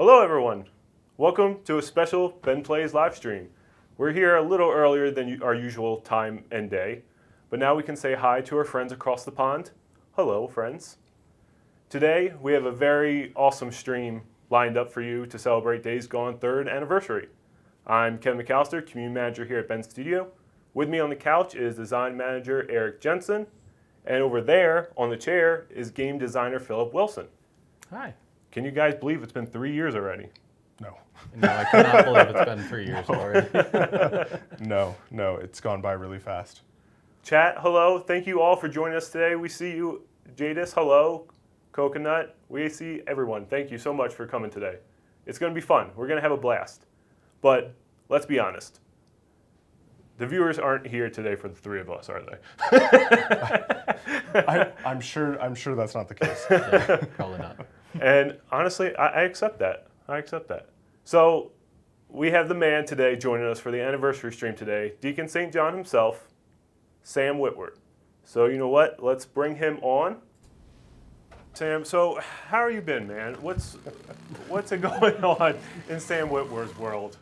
Hello everyone! Welcome to a special Ben Plays live stream. We're here a little earlier than our usual time and day, but now we can say hi to our friends across the pond. Hello friends. Today we have a very awesome stream lined up for you to celebrate Days Gone 3rd anniversary. I'm Kevin McAllister, Community Manager here at Ben's Studio. With me on the couch is Design Manager Eric Jensen, and over there on the chair is Game Designer Philip Wilson. Hi. Can you guys believe it's been 3 years already? No, I cannot believe it's been 3 years already. No, it's gone by really fast. Chat, hello. Thank you all for joining us today. We see you. Jadis, hello. Coconut, we see everyone. Thank you so much for coming today. It's going to be fun. We're going to have a blast. But let's be honest. The viewers aren't here today for the three of us, are they? I'm sure that's not the case. Yeah, probably not. And honestly, I accept that. I accept that. So we have the man today joining us for the anniversary stream today, Deacon St. John himself, Sam Witwer. So you know what? Let's bring him on. Sam, so how are you been, man? What's it going on in Sam Witwer's world?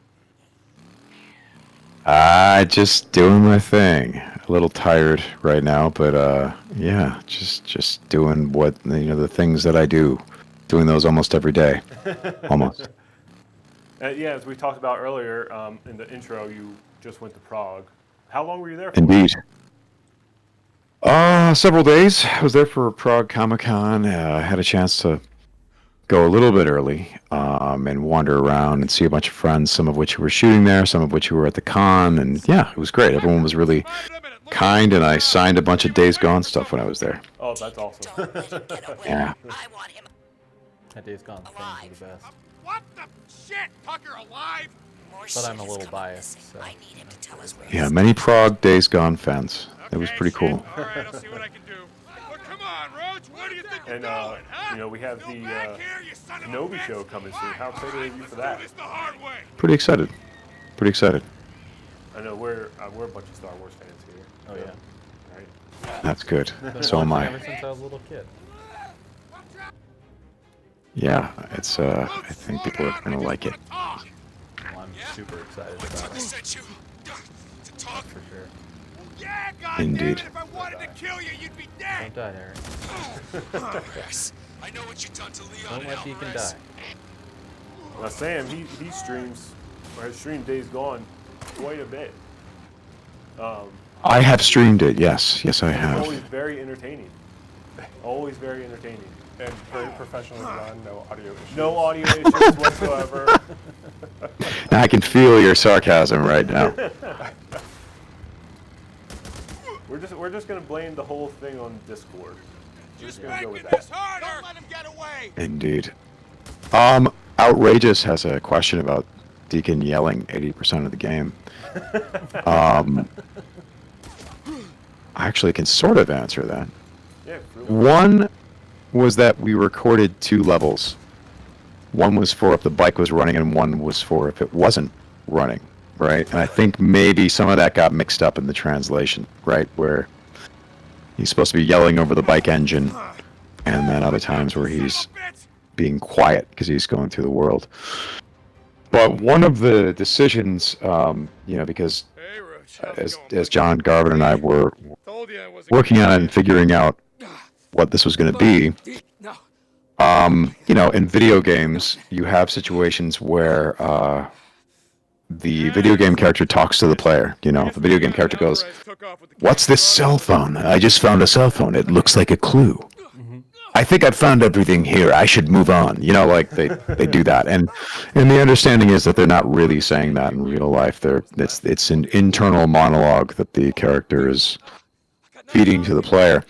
Just doing my thing. A little tired right now, but yeah, just doing what the things that I do. Doing those almost every day, almost. Yeah, as we talked about earlier in the intro, you just went to Prague. How long were you there for? Indeed. Several days. I was there for Prague Comic-Con. Had a chance to go a little bit early and wander around and see a bunch of friends, some of which were shooting there, some of which were at the con, and yeah, it was great. Everyone was really kind, and I signed a bunch of Days Gone stuff when I was there. Oh, that's awesome. Yeah. That Days Gone things are the best. What the shit? Tucker alive? But I'm a little biased, so. Yeah, many Prague Days Gone fans. It was pretty cool. All right, I'll see what I can do. Well, come on, Roach. Where do you think And you're going, huh? we have the Kenobi show coming soon. How excited are you for that? This the hard way. Pretty excited. Pretty excited. I know we're a bunch of Star Wars fans here. Oh so, yeah. Right. That's good. Been So am watching I. Ever since I was a little kid. Yeah, it's I think people are gonna like it. Well, I'm super excited about Tucker it. sent you to talk. For sure. Yeah, God Indeed. damn it, if I wanted to kill you, you'd be Don't dead. die, Harry. Yes, I know what you've done to Leon Don't and let Deacon Alvarez. die. Now Sam, he streams or has streamed Days Gone quite a bit. I have streamed it. Yes, I It's have. always very entertaining. Always very entertaining. And very professionally done, no audio issues. No audio issues whatsoever. Now I can feel your sarcasm right now. We're just gonna blame the whole thing on Discord. We're just gonna go with Making that. this harder. Don't let him get away. Indeed. Outrageous has a question about Deacon yelling 80% of the game. I actually can sort of answer that. Yeah, really. One was that we recorded 2 levels. One was for if the bike was running, and one was for if it wasn't running, right? And I think maybe some of that got mixed up in the translation, right? Where he's supposed to be yelling over the bike engine, and then other times where he's being quiet because he's going through the world. But one of the decisions, because Hey, Roach. how's it going, as John Garvin and I were buddy? Told you I wasn't working on it and figuring out what this was going to be, No. in video games, you have situations where the video game character talks to the player. The video game character goes, "What's this cell phone? I just found a cell phone. It looks like a clue. I think I've found everything here. I should move on." Like they do that. And the understanding is that they're not really saying that in real life. It's an internal monologue that the character is feeding to the player.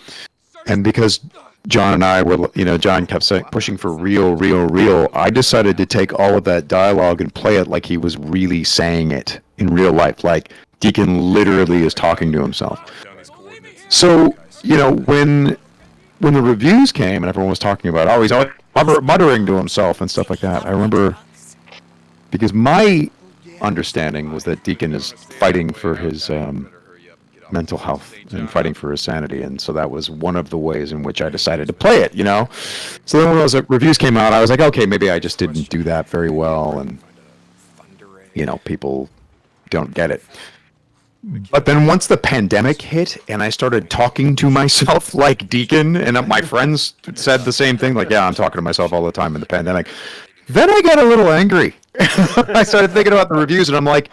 And because John and I were, John kept saying, pushing for real, I decided to take all of that dialogue and play it like he was really saying it in real life, like Deacon literally is talking to himself. So, when the reviews came and everyone was talking about, he's always muttering to himself and stuff like that, I remember, because my understanding was that Deacon is fighting for his mental health and fighting for his sanity, and so that was one of the ways in which I decided to play it. So then when those reviews came out, I was like, okay, maybe I just didn't do that very well, and people don't get it. But then once the pandemic hit and I started talking to myself like Deacon, and my friends said the same thing, like, yeah, I'm talking to myself all the time in the pandemic, then I got a little angry. I started thinking about the reviews, and I'm like,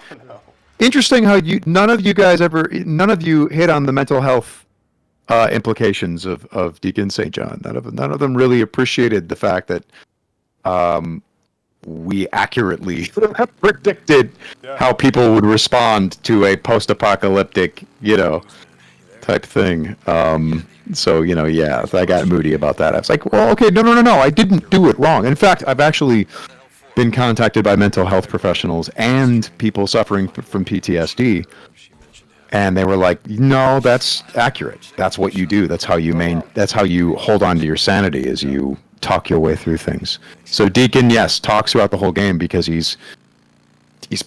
interesting how none of you hit on the mental health implications of Deacon St. John. None of them really appreciated the fact that we accurately predicted how people would respond to a post-apocalyptic, type thing. So, I got moody about that. I was like, well, okay, no, I didn't do it wrong. In fact, I've actually been contacted by mental health professionals and people suffering from PTSD, and they were like, no, that's accurate. That's what you do. That's how you hold on to your sanity, is you talk your way through things. So Deacon, yes, talks throughout the whole game because he's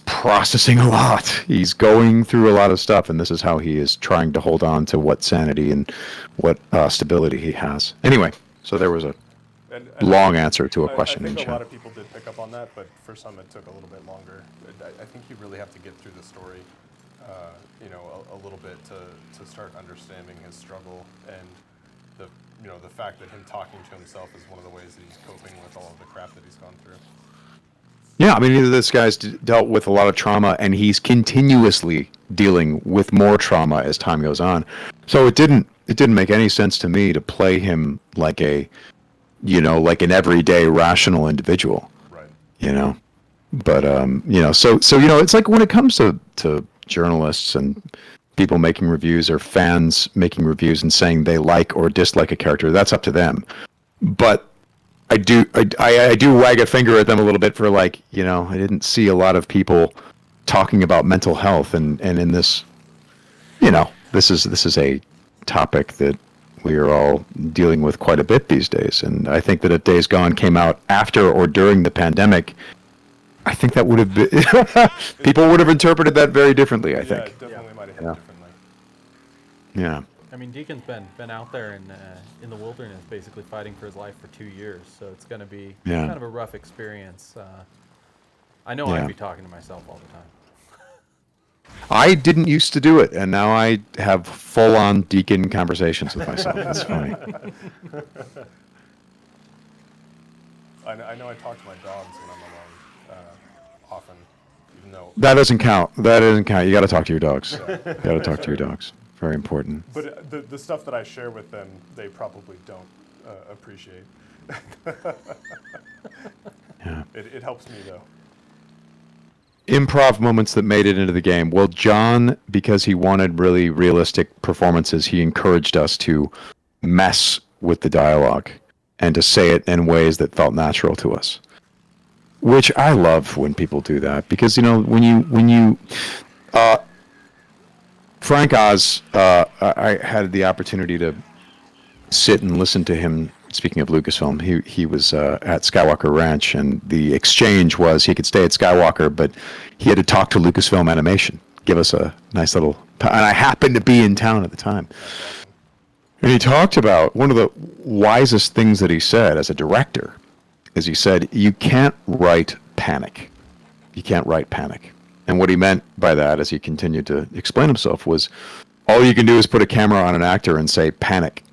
processing a lot. He's going through a lot of stuff, and this is how he is trying to hold on to what sanity and what stability he has. Anyway, so there was a long answer to a question. I think a lot of people did pick up on that, but for some it took a little bit longer. I think you really have to get through the story, a little bit to start understanding his struggle, and the fact that him talking to himself is one of the ways that he's coping with all of the crap that he's gone through. Yeah, I mean, this guy's dealt with a lot of trauma, and he's continuously dealing with more trauma as time goes on. So it didn't make any sense to me to play him like an everyday rational individual. Right. But so it's like when it comes to journalists and people making reviews or fans making reviews and saying they like or dislike a character, that's up to them. But I do wag a finger at them a little bit for I didn't see a lot of people talking about mental health, and in this, this is a topic that we are all dealing with quite a bit these days. And I think that if Days Gone came out after or during the pandemic, I think that would have been people would have interpreted that very differently. I think. It definitely might have hit differently. Yeah. I mean, Deacon's been out there in the wilderness, basically fighting for his life for 2 years. So it's going to be kind of a rough experience. I know I'd be talking to myself all the time. I didn't used to do it, and now I have full-on Deacon conversations with myself. That's funny. I know I talk to my dogs when I'm alone often, even though... That doesn't count. You got to talk to your dogs. You got to talk to your dogs. Very important. But the stuff that I share with them, they probably don't appreciate. Yeah. It helps me, though. Improv moments that made it into the game. Well, John, because he wanted really realistic performances, he encouraged us to mess with the dialogue and to say it in ways that felt natural to us. Which I love when people do that, because when you Frank Oz, I had the opportunity to sit and listen to him. Speaking of Lucasfilm, he was at Skywalker Ranch, and the exchange was he could stay at Skywalker, but he had to talk to Lucasfilm Animation, give us a nice little. And I happened to be in town at the time. And he talked about one of the wisest things that he said as a director, is he said, you can't write panic. You can't write panic. And what he meant by that, as he continued to explain himself, was all you can do is put a camera on an actor and say panic.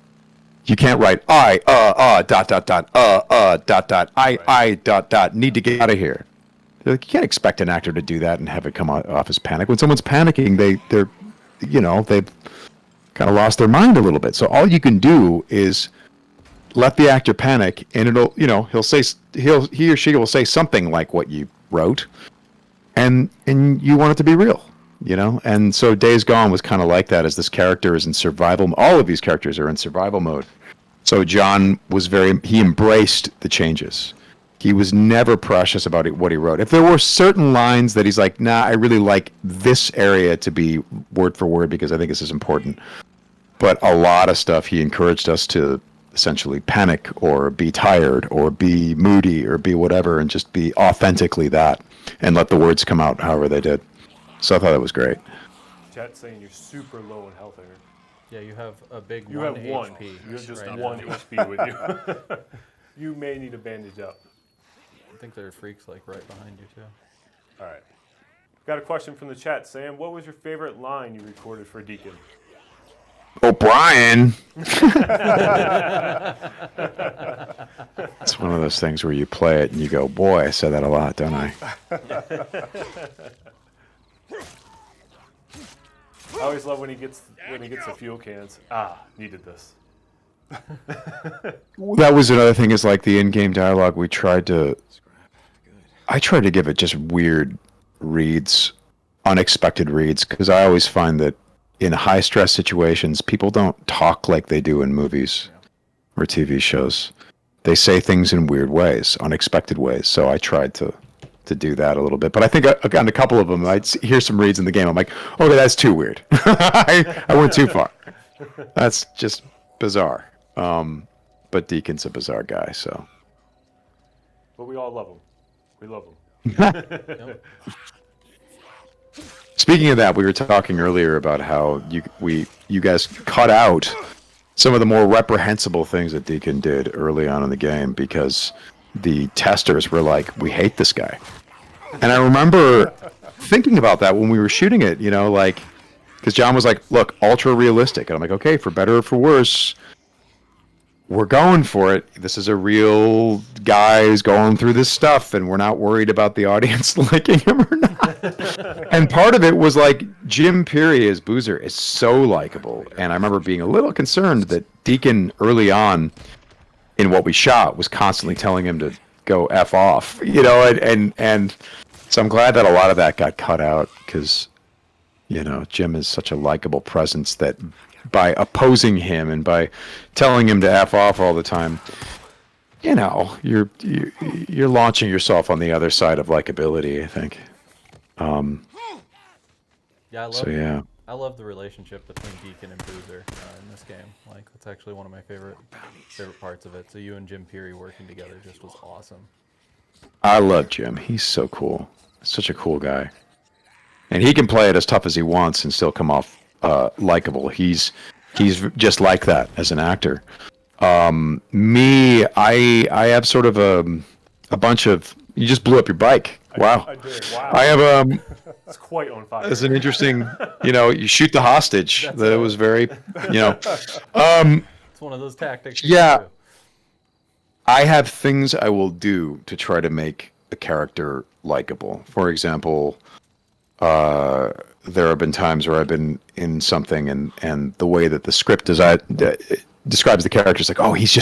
You can't write I need to get out of here. You can't expect an actor to do that and have it come off as panic. When someone's panicking, they've kind of lost their mind a little bit. So all you can do is let the actor panic, and it'll, he or she will say something like what you wrote, and you want it to be real, And so Days Gone was kind of like that, as this character is in survival. All of these characters are in survival mode. So John he embraced the changes. He was never precious about what he wrote. If there were certain lines that he's like, nah, I really like this area to be word for word because I think this is important. But a lot of stuff he encouraged us to essentially panic or be tired or be moody or be whatever, and just be authentically that and let the words come out however they did. So I thought that was great. chat saying you're super low in health, Aaron. Yeah, you have a big You 1 have one. HP. You have just right one now. HP with you. You may need a bandage up. I think there are freaks like right behind you too. All right. Got a question from the chat. Sam, what was your favorite line you recorded for Deacon? O'Brien. It's one of those things where you play it and you go, boy, I said that a lot, don't I? I always love when he gets the fuel cans. Ah, needed this. That was another thing is like the in-game dialogue. I tried to give it just weird reads, unexpected reads, because I always find that in high-stress situations, people don't talk like they do in movies or TV shows. They say things in weird ways, unexpected ways. So I tried to do that a little bit. But I think on a couple of them, I'd hear some reads in the game. I'm like, okay, that's too weird. I went too far. That's just bizarre. But Deacon's a bizarre guy, so. But we all love him. We love him. Speaking of that, we were talking earlier about how you guys cut out some of the more reprehensible things that Deacon did early on in the game because the testers were like, we hate this guy. And I remember thinking about that when we were shooting it, like, because John was like, look, ultra realistic. And I'm like, okay, for better or for worse, we're going for it. This is a real guy who's going through this stuff, and we're not worried about the audience liking him or not. And part of it was like Jim Peary as Boozer is so likable. And I remember being a little concerned that Deacon early on in what we shot was constantly telling him to go F off, and so I'm glad that a lot of that got cut out because, Jim is such a likable presence that by opposing him and by telling him to F off all the time, you're launching yourself on the other side of likability, I think. Yeah, I love the relationship between Deacon and Bruiser in this game. Like, that's actually one of my favorite parts of it. So you and Jim Peary working together just was awesome. I love Jim. He's so cool. Such a cool guy. And he can play it as tough as he wants and still come off likable. He's just like that as an actor. Me, I have sort of a bunch of. You just blew up your bike. Wow. I did. Wow. I have It's quite on fire. It's an interesting. You shoot the hostage. That was very. It's one of those tactics. Yeah. I have things I will do to try to make a character likable. For example, there have been times where I've been in something and the way that the script describes the character is like, oh, he's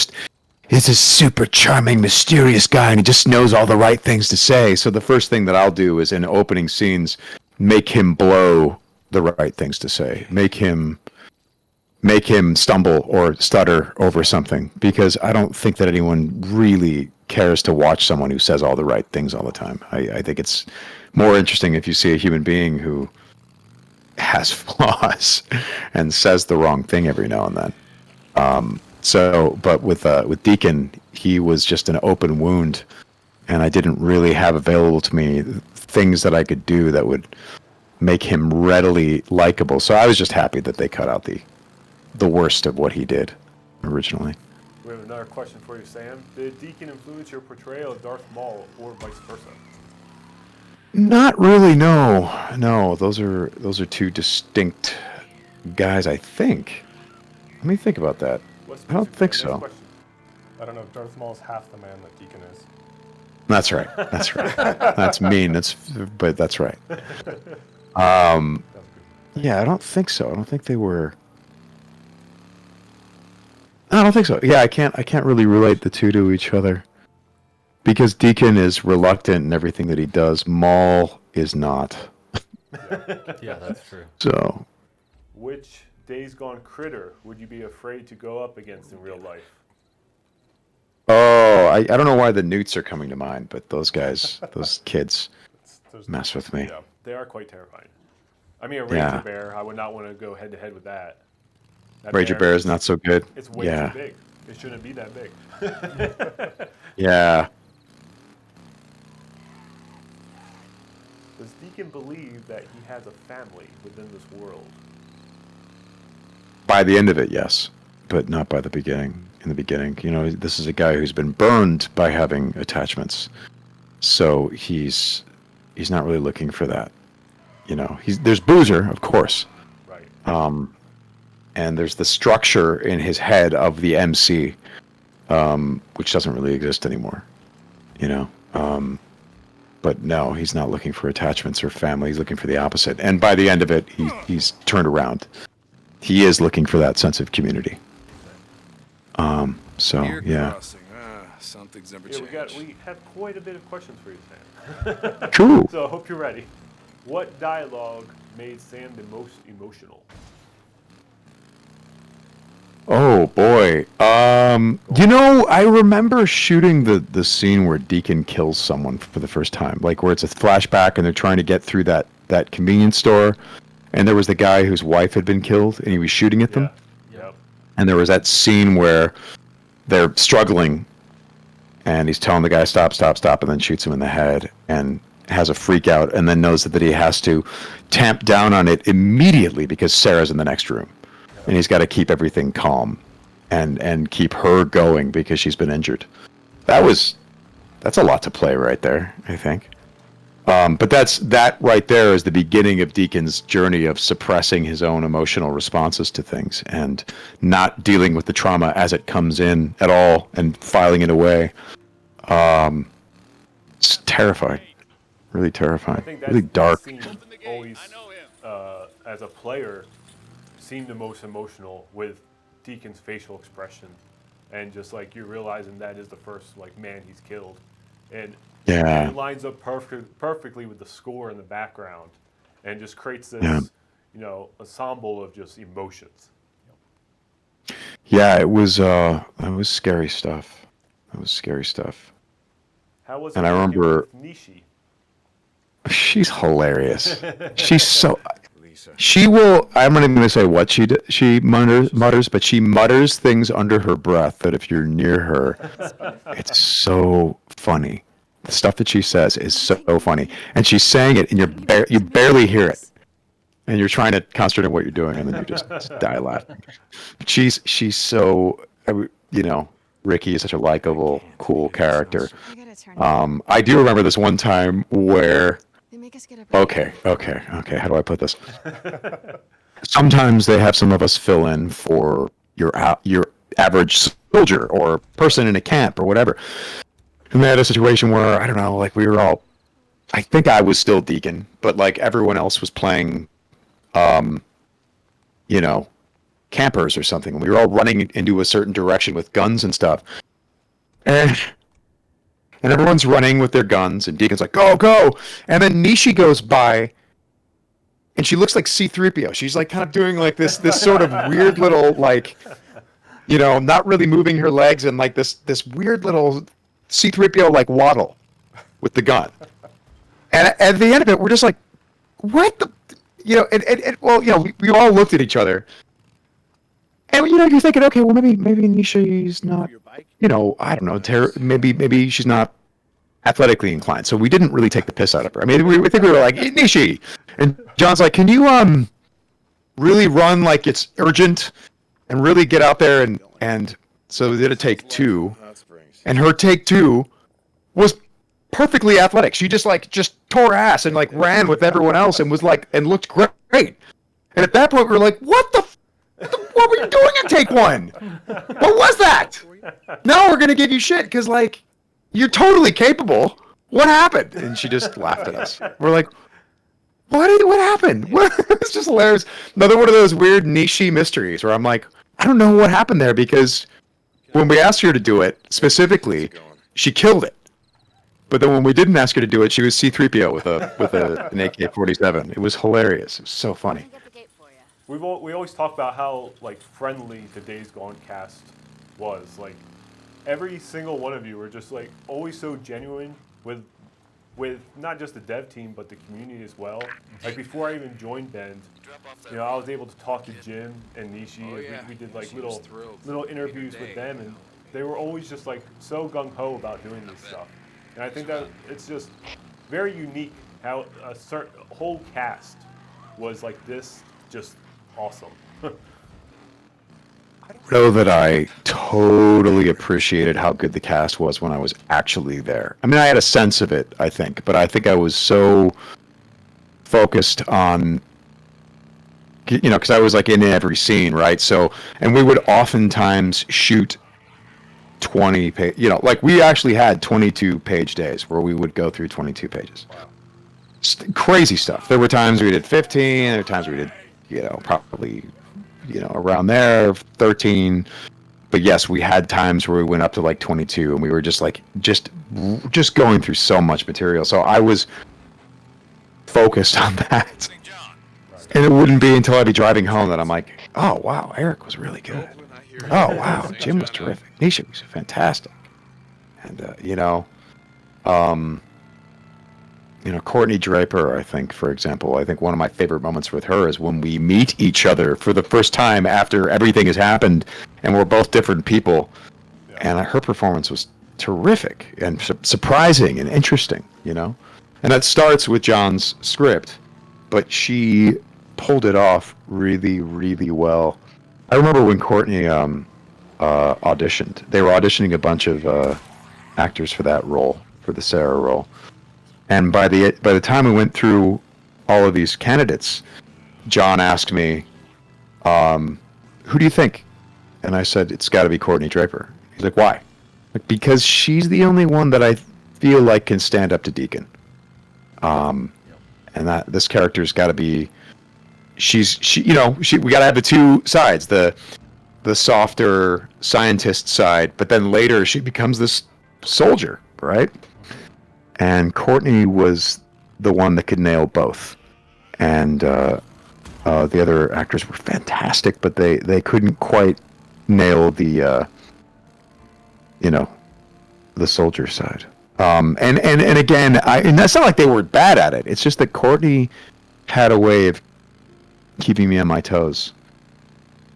a super charming, mysterious guy, and he just knows all the right things to say. So the first thing that I'll do is in opening scenes, make him blow the right things to say. Make him stumble or stutter over something, because I don't think that anyone really cares to watch someone who says all the right things all the time. I think it's more interesting if you see a human being who has flaws and says the wrong thing every now and then. But with Deacon, he was just an open wound, and I didn't really have available to me things that I could do that would make him readily likable. So I was just happy that they cut out the worst of what he did originally. We have another question for you, Sam. Did Deacon influence your portrayal of Darth Maul or vice versa? Not really, no. Those are two distinct guys, I think. Let me think about that. I don't think so. I don't know. Darth Maul's half the man that Deacon is. That's right. That's mean. But that's right. Yeah, I don't think so. I don't think they were. I don't think so. Yeah, I can't really relate the two to each other. Because Deacon is reluctant in everything that he does. Maul is not. Yeah, that's true. So. Which Days Gone critter would you be afraid to go up against in real life? Oh, I don't know why the newts are coming to mind, but those guys, those kids, mess with me. Yeah, they are quite terrifying. I mean, a Ranger Bear, I would not want to go head to head with that. Ranger Bear is not so good. It's way too big. It shouldn't be that big. Yeah. Does Deacon believe that he has a family with within this world. By the end of it, yes, but not by the beginning. In the beginning, this is a guy who's been burned by having attachments, so he's not really looking for that. There's Bruiser, of course, Right. And there's the structure in his head of the MC, which doesn't really exist anymore. But no, he's not looking for attachments or family. He's looking for the opposite. And by the end of it, he's turned around. He is looking for that sense of community. So yeah. Something's never Yeah, changed. we have quite a bit of questions for you, Sam. Cool. So I hope you're ready. What dialogue made Sam the most emotional? Oh boy. I remember shooting the scene where Deacon kills someone for the first time, like where it's a flashback and they're trying to get through that convenience store, and there was the guy whose wife had been killed and he was shooting at them. Yep. And there was that scene where they're struggling and he's telling the guy stop, and then shoots him in the head and has a freak out and then knows that he has to tamp down on it immediately because Sarah's in the next room. And he's got to keep everything calm and keep her going because she's been injured. That's a lot to play right there, I think. But that right there is the beginning of Deacon's journey of suppressing his own emotional responses to things and not dealing with the trauma as it comes in at all and filing it away. It's terrifying. Really terrifying. I think that's really dark. Scene always, as a player, seemed the most emotional with Deacon's facial expression, and just like you're realizing that is the first man he's killed, and Yeah. it lines up perfectly with the score in the background, and just creates this ensemble of just emotions. Yeah, it was scary stuff. It was scary stuff. How was it? And I working remember- with Nishi. She's hilarious. She's so. Lisa. She will. I'm not even going to say what she mutters, but she mutters things under her breath that if you're near her, it's so funny. The stuff that she says is so funny, and she's saying it, and you barely hear it, and you're trying to concentrate on what you're doing, and then you just die laughing. She's so. Ricky is such a likable, cool character. I do remember this one time where. Okay. How do I put this? Sometimes they have some of us fill in for your average soldier or person in a camp or whatever. And they had a situation where, I don't know, we were all, I think I was still Deacon, but everyone else was playing, campers or something. And we were all running into a certain direction with guns and stuff. And everyone's running with their guns, and Deacon's like, go, go! And then Nishi goes by, and she looks like C-3PO. She's kind of doing this sort of weird little, not really moving her legs, and this weird little C-3PO waddle with the gun. And at the end of it, we're just like, what the, we all looked at each other. And you're thinking, okay, well maybe Nishi's not, I don't know, maybe she's not athletically inclined. So we didn't really take the piss out of her. I mean, we think we were like, Nishi, and John's like, can you really run like it's urgent and really get out there and so we did a take two, and her take two was perfectly athletic. She just tore ass and ran with everyone else and was and looked great. And at that point we were like, what were you doing in take one? What was that? Now we're gonna give you shit because you're totally capable. What happened? And she just laughed at us. We're like, what happened? It's just hilarious. Another one of those weird Nishi mysteries where I'm like, I don't know what happened there because when we asked her to do it specifically, she killed it. But then when we didn't ask her to do it, she was C-3PO with an AK-47. It was hilarious. It was so funny. We always talk about how friendly the Days Gone cast was. Every single one of you were just always so genuine with not just the dev team but the community as well. Before I even joined Bend, I was able to talk to Jim and Nishi. We did little interviews with them, and they were always just so gung ho about doing this stuff. And I think that it's just very unique how a whole cast was like this just awesome. Know that I totally appreciated how good the cast was when I was actually there. I mean, I had a sense of it, I think, but I think I was so focused on, because I was like in every scene, right? So, and we would oftentimes shoot 20 page, like we actually had 22 page days where we would go through 22 pages. Wow. Crazy stuff. There were times we did 15, there were times we did, probably, around there, 13. But yes, we had times where we went up to like 22 and we were just like, just going through so much material. So I was focused on that. And it wouldn't be until I'd be driving home that I'm like, oh, wow, Eric was really good. Oh, wow, Jim was terrific. Nishi was fantastic. And, Courtney Draper, I think, for example, I think one of my favorite moments with her is when we meet each other for the first time after everything has happened and we're both different people. Yeah. And her performance was terrific and surprising and interesting, And that starts with John's script, but she pulled it off really, really well. I remember when Courtney auditioned. They were auditioning a bunch of actors for that role, for the Sarah role. And by the time we went through all of these candidates, John asked me, who do you think? And I said, it's got to be Courtney Draper. He's like, why? Like, because she's the only one that I feel like can stand up to Deacon. And that this character's got to be, we got to have the two sides, the softer scientist side, but then later she becomes this soldier, right? And Courtney was the one that could nail both. And the other actors were fantastic, but they couldn't quite nail the soldier side. And again, and that's not like they were bad at it. It's just that Courtney had a way of keeping me on my toes.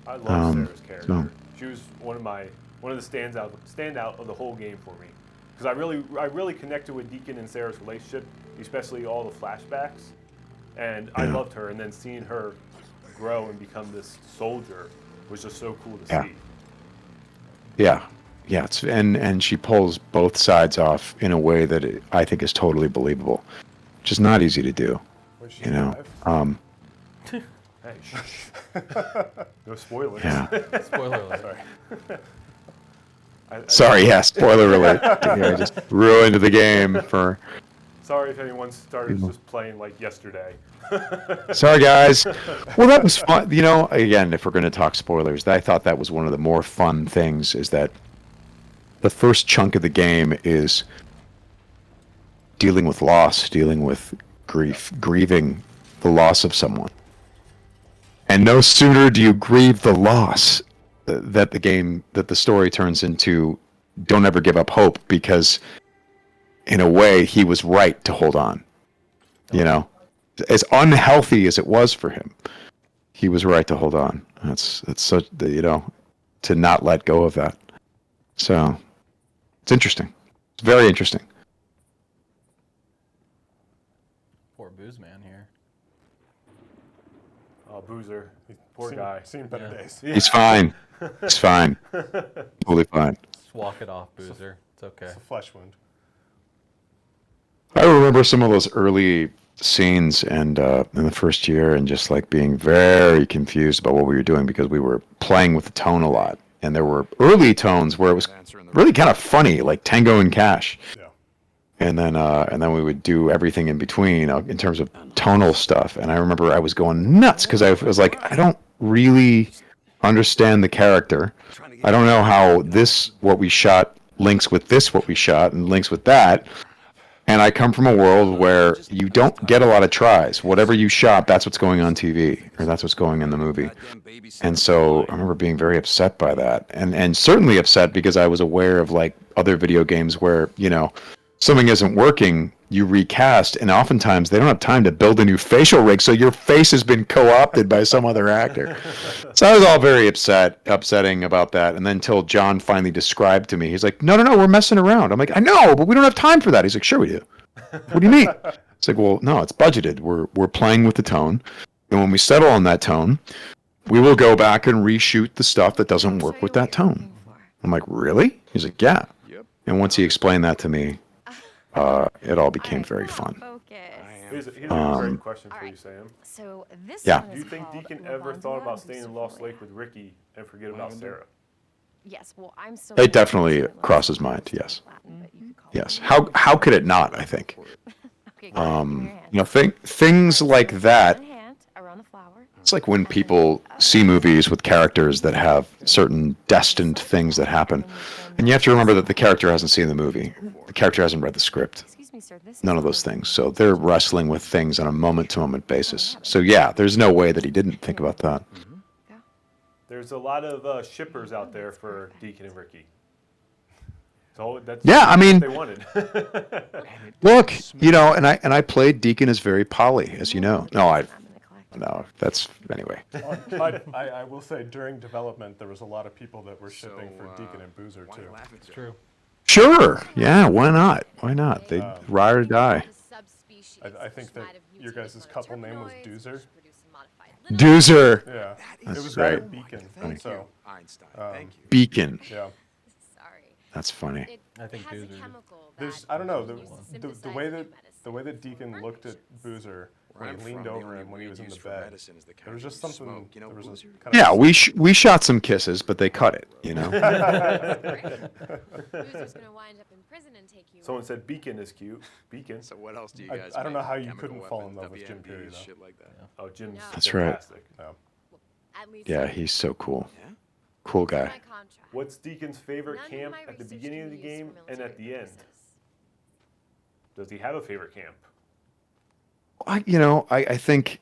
I love Sarah's character. She was one of the standout of the whole game for me. Because I really connected with Deacon and Sarah's relationship, especially all the flashbacks, and I loved her. And then seeing her grow and become this soldier was just so cool to see. Yeah, and she pulls both sides off in a way that I think is totally believable, which is not easy to do. Hey, no spoilers. Yeah. Spoiler alert. Sorry, spoiler alert. I just ruined the game for... Sorry if anyone started just playing like yesterday. Sorry, guys. Well, that was fun. Again, if we're going to talk spoilers, I thought that was one of the more fun things, is that the first chunk of the game is dealing with loss, dealing with grief, grieving the loss of someone. And no sooner do you grieve the loss that the story turns into don't ever give up hope, because in a way he was right to hold on. As unhealthy as it was for him, he was right to hold on. That's such, to not let go of that. So it's interesting. It's very interesting. Poor Booze Man here. Oh, Boozer. Poor guy. Seen better days. He's fine. He's fine. Totally fine. Just walk it off, Boozer. It's okay. It's a flesh wound. I remember some of those early scenes and in the first year, and just like being very confused about what we were doing, because we were playing with the tone a lot, and there were early tones where it was really kind of funny, like Tango and Cash. Yeah. And then we would do everything in between in terms of tonal stuff. And I remember I was going nuts because I was like, I don't really understand the character. I don't know how what we shot links with this, what we shot, and links with that. And I come from a world where you don't get a lot of tries. Whatever you shot, that's what's going on TV, or that's what's going in the movie. And so I remember being very upset by that, and certainly upset because I was aware of like other video games where, something isn't working, you recast, and oftentimes they don't have time to build a new facial rig, so your face has been co-opted by some other actor. So I was all very upsetting about that, and then until John finally described to me, he's like, no, we're messing around. I'm like, I know, but we don't have time for that. He's like, sure we do. What do you mean? It's like, well, no, it's budgeted. We're playing with the tone. And when we settle on that tone, we will go back and reshoot the stuff that doesn't work with that tone. I'm like, really? He's like, yeah. And once he explained that to me, it all became very fun. Here's a great question for you, Sam. So this Yeah. one Do is you think called Deacon ever thought about Lavandula staying in Lost Lake with Bucerfolia. Ricky and forget about Sarah? Yes, well, I'm still. It definitely crosses mind, yes. Yes. How could it not, I think? Okay, go ahead, give me your hand. You know, things like that. One hand around the flower. It's like when people see movies with characters that have certain destined things that happen. And you have to remember that the character hasn't seen the movie. The character hasn't read the script. Excuse me, sir. This is None of those things. So they're wrestling with things on a moment-to-moment basis. So yeah, there's no way that he didn't think about that. There's a lot of shippers out there for Deacon and Ricky. So that's Yeah, I mean- what they wanted. Look, you know, and I played Deacon as very poly, as you know. I'm in the collection. No, that's anyway. I will say during development there was a lot of people that were shipping for Deacon and Bruiser too. It's true. Sure. Yeah. Why not? Why not? They ride or die. I think that your guys' couple name was Doozer. Doozer. Yeah, That's it was right. that or Beacon. So Beacon. yeah, Sorry. That's funny. I think has a Doozer. chemical there's that I don't know can be the synthesized way in that the way that medicine. Deacon looked at Boozer when he leaned over him when he was in the bed. There was just something. There was a kind Yeah, of we shot some kisses, but they cut it. You know. Boozer's gonna wind up in prison and take you. Someone said Beacon is cute. Beacon. So what else do you I- guys I don't know make? how you Chemical couldn't fall in weapons, love with Jim WMDs, Perry, though. shit like that. Oh, Jim's That's right. fantastic. yeah. At least Yeah, in he's so cool. Yeah? Cool my guy. contract. What's Deacon's favorite None of camp my at the research beginning of can the be used game for and at the military end? purposes. Does he have a favorite camp? I think,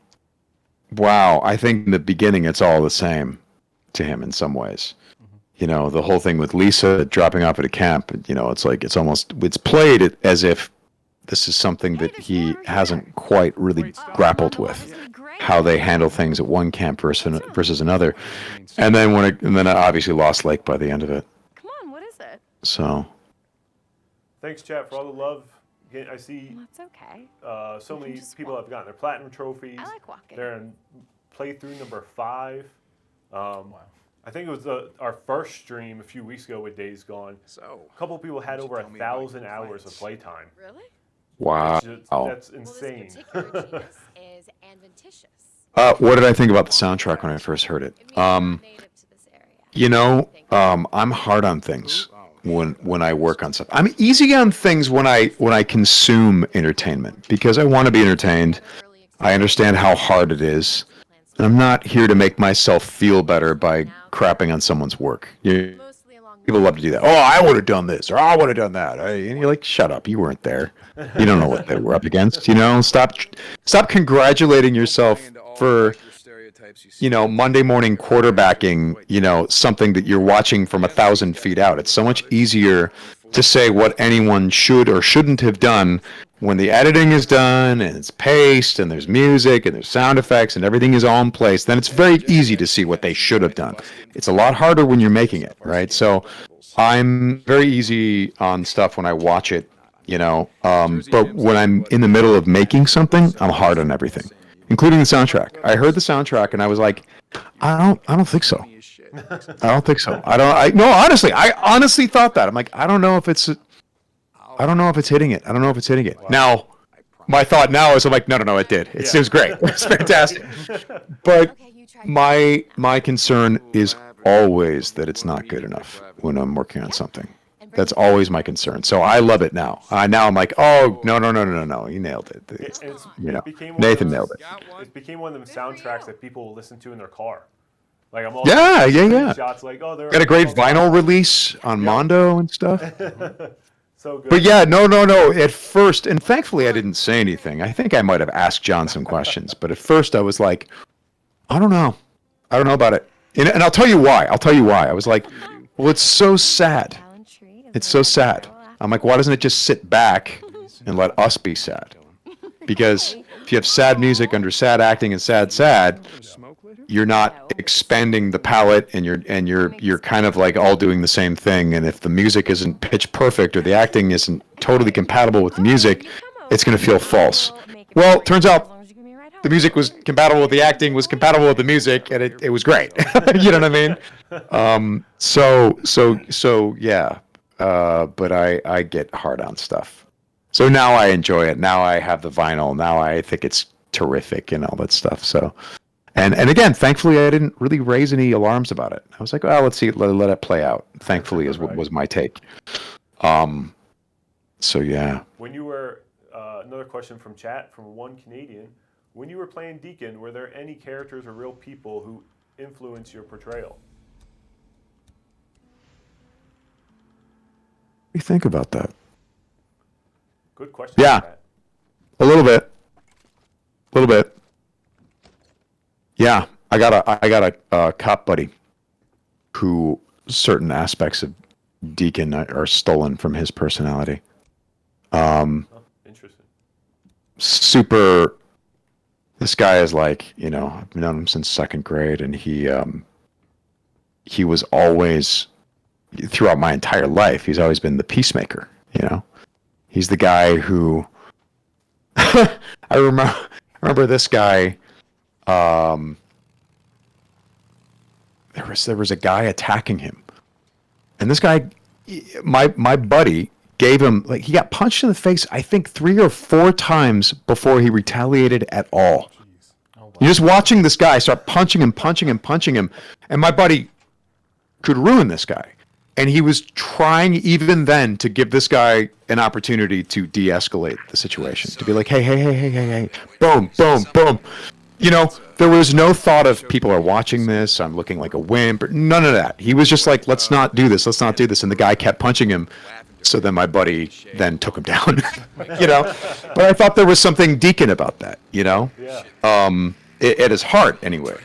wow, I think in the beginning it's all the same to him in some ways. You know, the whole thing with Lisa dropping off at a camp, you know, it's like it's played as if this is something that he hasn't quite really grappled with, how they handle things at one camp versus another. And then obviously Lost Lake by the end of it. Come on, what is it? So, Thanks, chat, for all the love. Again, I see Well, that's okay. so many just people walk. have gotten their platinum trophies. I like walking. They're in playthrough number 5. I think it was our first stream a few weeks ago with Days Gone. So, A couple people had you over tell me about 1,000 your hours of plans? playtime. Really? wow. That's Well, insane. this particular genus is adventitious. What did I think about the soundtrack when I first heard it? It means not native to this area. You know, I'm hard on things when I work on stuff. I'm easy on things when I consume entertainment because I want to be entertained. I understand how hard it is, and I'm not here to make myself feel better by crapping on someone's work. Mostly along People love to do that. Oh, I would have done this, or I would have done that. And you're like, shut up, you weren't there. You don't know what they were up against. You know, stop congratulating yourself for, you know, Monday morning quarterbacking, you know, something that you're watching from 1,000 feet out. It's so much easier to say what anyone should or shouldn't have done when the editing is done and it's paced and there's music and there's sound effects and everything is all in place. Then it's very easy to see what they should have done. It's a lot harder when you're making it, right? So I'm very easy on stuff when I watch it, you know, but when I'm in the middle of making something, I'm hard on everything, including the soundtrack. I heard the soundtrack and I was like, I don't think so. I don't think so. No, honestly, I honestly thought that. I'm like, I don't know if it's hitting it. I don't know if it's hitting it. Now, my thought now is I'm like, no, it did. It was great. It's fantastic. But Okay, you try. my concern is always that it's not good enough when I'm working on something. That's always my concern. So I love it now. Now I'm like, oh, no, you nailed it. You know, Nathan nailed it. It became one of them soundtracks that people listen to in their car. Like I'm all Yeah. shots like, oh, they're Got a great vinyl release on Mondo and stuff. so good. But yeah, no. At first, and thankfully I didn't say anything. I think I might have asked John some questions, but at first I was like, I don't know about it. And I'll tell you why. I was like, well, it's so sad. It's so sad. I'm like, why doesn't it just sit back and let us be sad? Because if you have sad music under sad acting and sad, you're not expanding the palette, and you're kind of like all doing the same thing. And if the music isn't pitch perfect or the acting isn't totally compatible with the music, it's going to feel false. Well, turns out the music was compatible with the acting, was compatible with the music, and it was great. You know what I mean? So yeah. But I get hard on stuff. So now I enjoy it. Now I have the vinyl. Now I think it's terrific and all that stuff. So, and again, thankfully I didn't really raise any alarms about it. I was like, well, let's see, let it play out. Thankfully is what was my take. So yeah. When you were, another question from chat from one Canadian, when you were playing Deacon, were there any characters or real people who influenced your portrayal? What do you think about that? Good question. Yeah. Chat. A little bit. Yeah, I got a cop buddy who certain aspects of Deacon are stolen from his personality. Oh, interesting. Super. This guy is like, I've known him since second grade, and he was always, throughout my entire life, he's always been the peacemaker. He's the guy who. I remember this guy. There was a guy attacking him, and this guy, my buddy, gave him, like, he got punched in the face, I think 3 or 4 times before he retaliated at all. Oh, wow. You're just watching this guy start punching him, and my buddy could ruin this guy. And he was trying even then to give this guy an opportunity to de-escalate the situation, to be like, hey, boom, boom, boom. There was no thought of people are watching this, I'm looking like a wimp, or none of that. He was just like, let's not do this. And the guy kept punching him. So then my buddy then took him down, But I thought there was something Deacon about that, Yeah. At his heart anyway,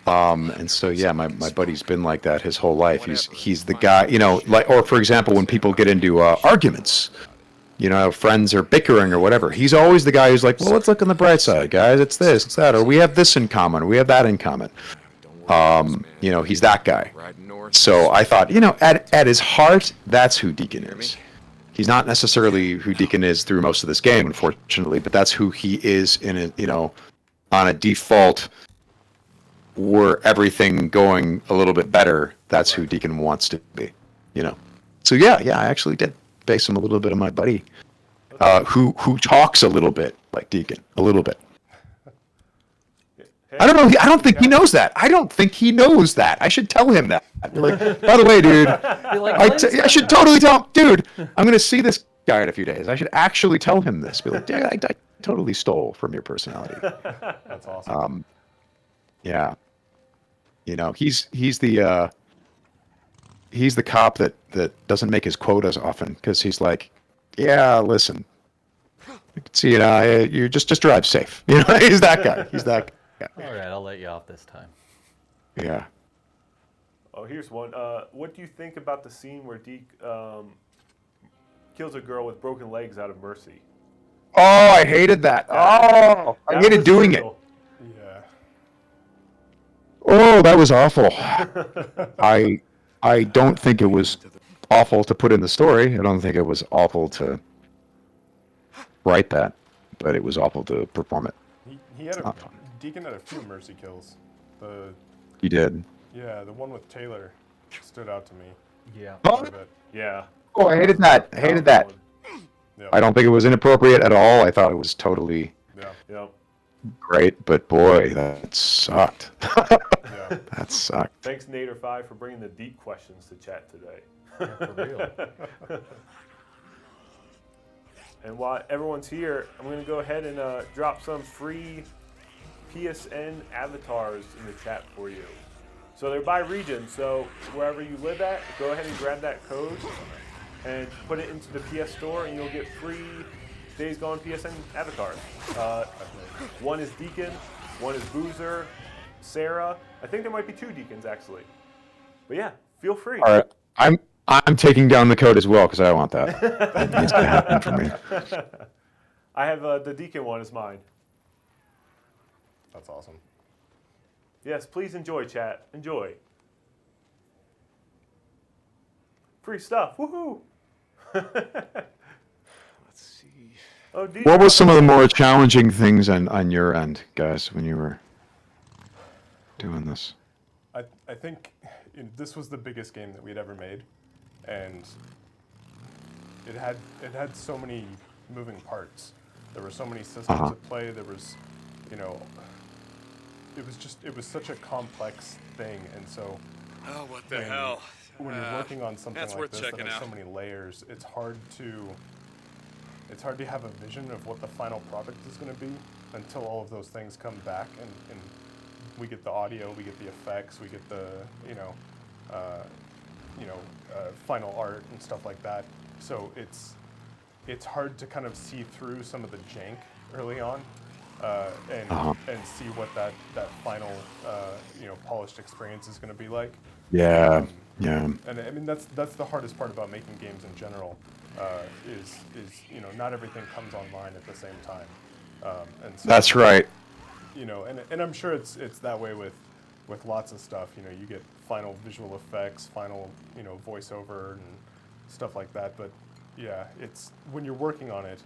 And so yeah, my buddy's been like that his whole life. He's the guy, like, or for example, when people get into arguments, friends are bickering or whatever, he's always the guy who's like, well, let's look on the bright side, guys. It's this, it's that, or we have this in common, we have that in common. He's that guy. So I thought, at his heart, that's who Deacon is. He's not necessarily who Deacon is through most of this game, unfortunately, but that's who he is on a default, were everything going a little bit better, that's who Deacon wants to be, So yeah, I actually did base him a little bit on my buddy, who talks a little bit like Deacon, a little bit. I don't know. I don't think he knows that. I should tell him that. Be like, by the way, dude, I should totally tell him, dude, I'm going to see this guy in a few days. I should actually tell him this. Be like, dude, I totally stole from your personality. That's awesome. Yeah. He's the cop that doesn't make his quotas often, because he's like, yeah, listen, you can see it. You just drive safe. He's that guy. He's that guy. All right, I'll let you off this time. Yeah. Oh, here's one. What do you think about the scene where Deke kills a girl with broken legs out of mercy? Oh, I hated that. I hated doing it. Yeah. Oh, that was awful. I don't think it was awful to put in the story. I don't think it was awful to write that, but it was awful to perform it. He had Deacon had a few mercy kills. He did. Yeah, the one with Taylor stood out to me. Yeah. Quite a bit. Yeah. Oh, I hated that. Yeah. I don't think it was inappropriate at all. I thought it was totally great, but boy, that sucked. Yeah. That sucked. Thanks, Nader5, for bringing the deep questions to chat today. For real. And while everyone's here, I'm going to go ahead and drop some free PSN avatars in the chat for you. So they're by region, so wherever you live at, go ahead and grab that code and put it into the PS Store, and you'll get free Days Gone PSN avatars. One is Deacon, one is Bruiser, Sarah. I think there might be 2 Deacons, actually. But yeah, feel free. All right. I'm taking down the code as well, because I want that. That needs to happen for me. I have the Deacon one as mine. That's awesome. Yes, please enjoy, chat. Enjoy. Free stuff. Woohoo! Let's see. Oh, Deacon. What was some of the more challenging things on your end, guys, when you were doing this? I think this was the biggest game that we'd ever made, and it had so many moving parts. There were so many systems at play. There was, it was such a complex thing, and so. Oh, what the hell? When you're working on something that's like worth this that checking has out. so many layers, it's hard to have a vision of what the final product is going to be until all of those things come back and we get the audio, we get the effects, we get the final art and stuff like that. So it's hard to kind of see through some of the jank early on and see what that final polished experience is going to be like. Yeah, yeah. And I mean that's the hardest part about making games in general, is not everything comes online at the same time. And so, That's right. And I'm sure it's that way with lots of stuff. You get final visual effects, final voiceover and stuff like that. But yeah, it's when you're working on it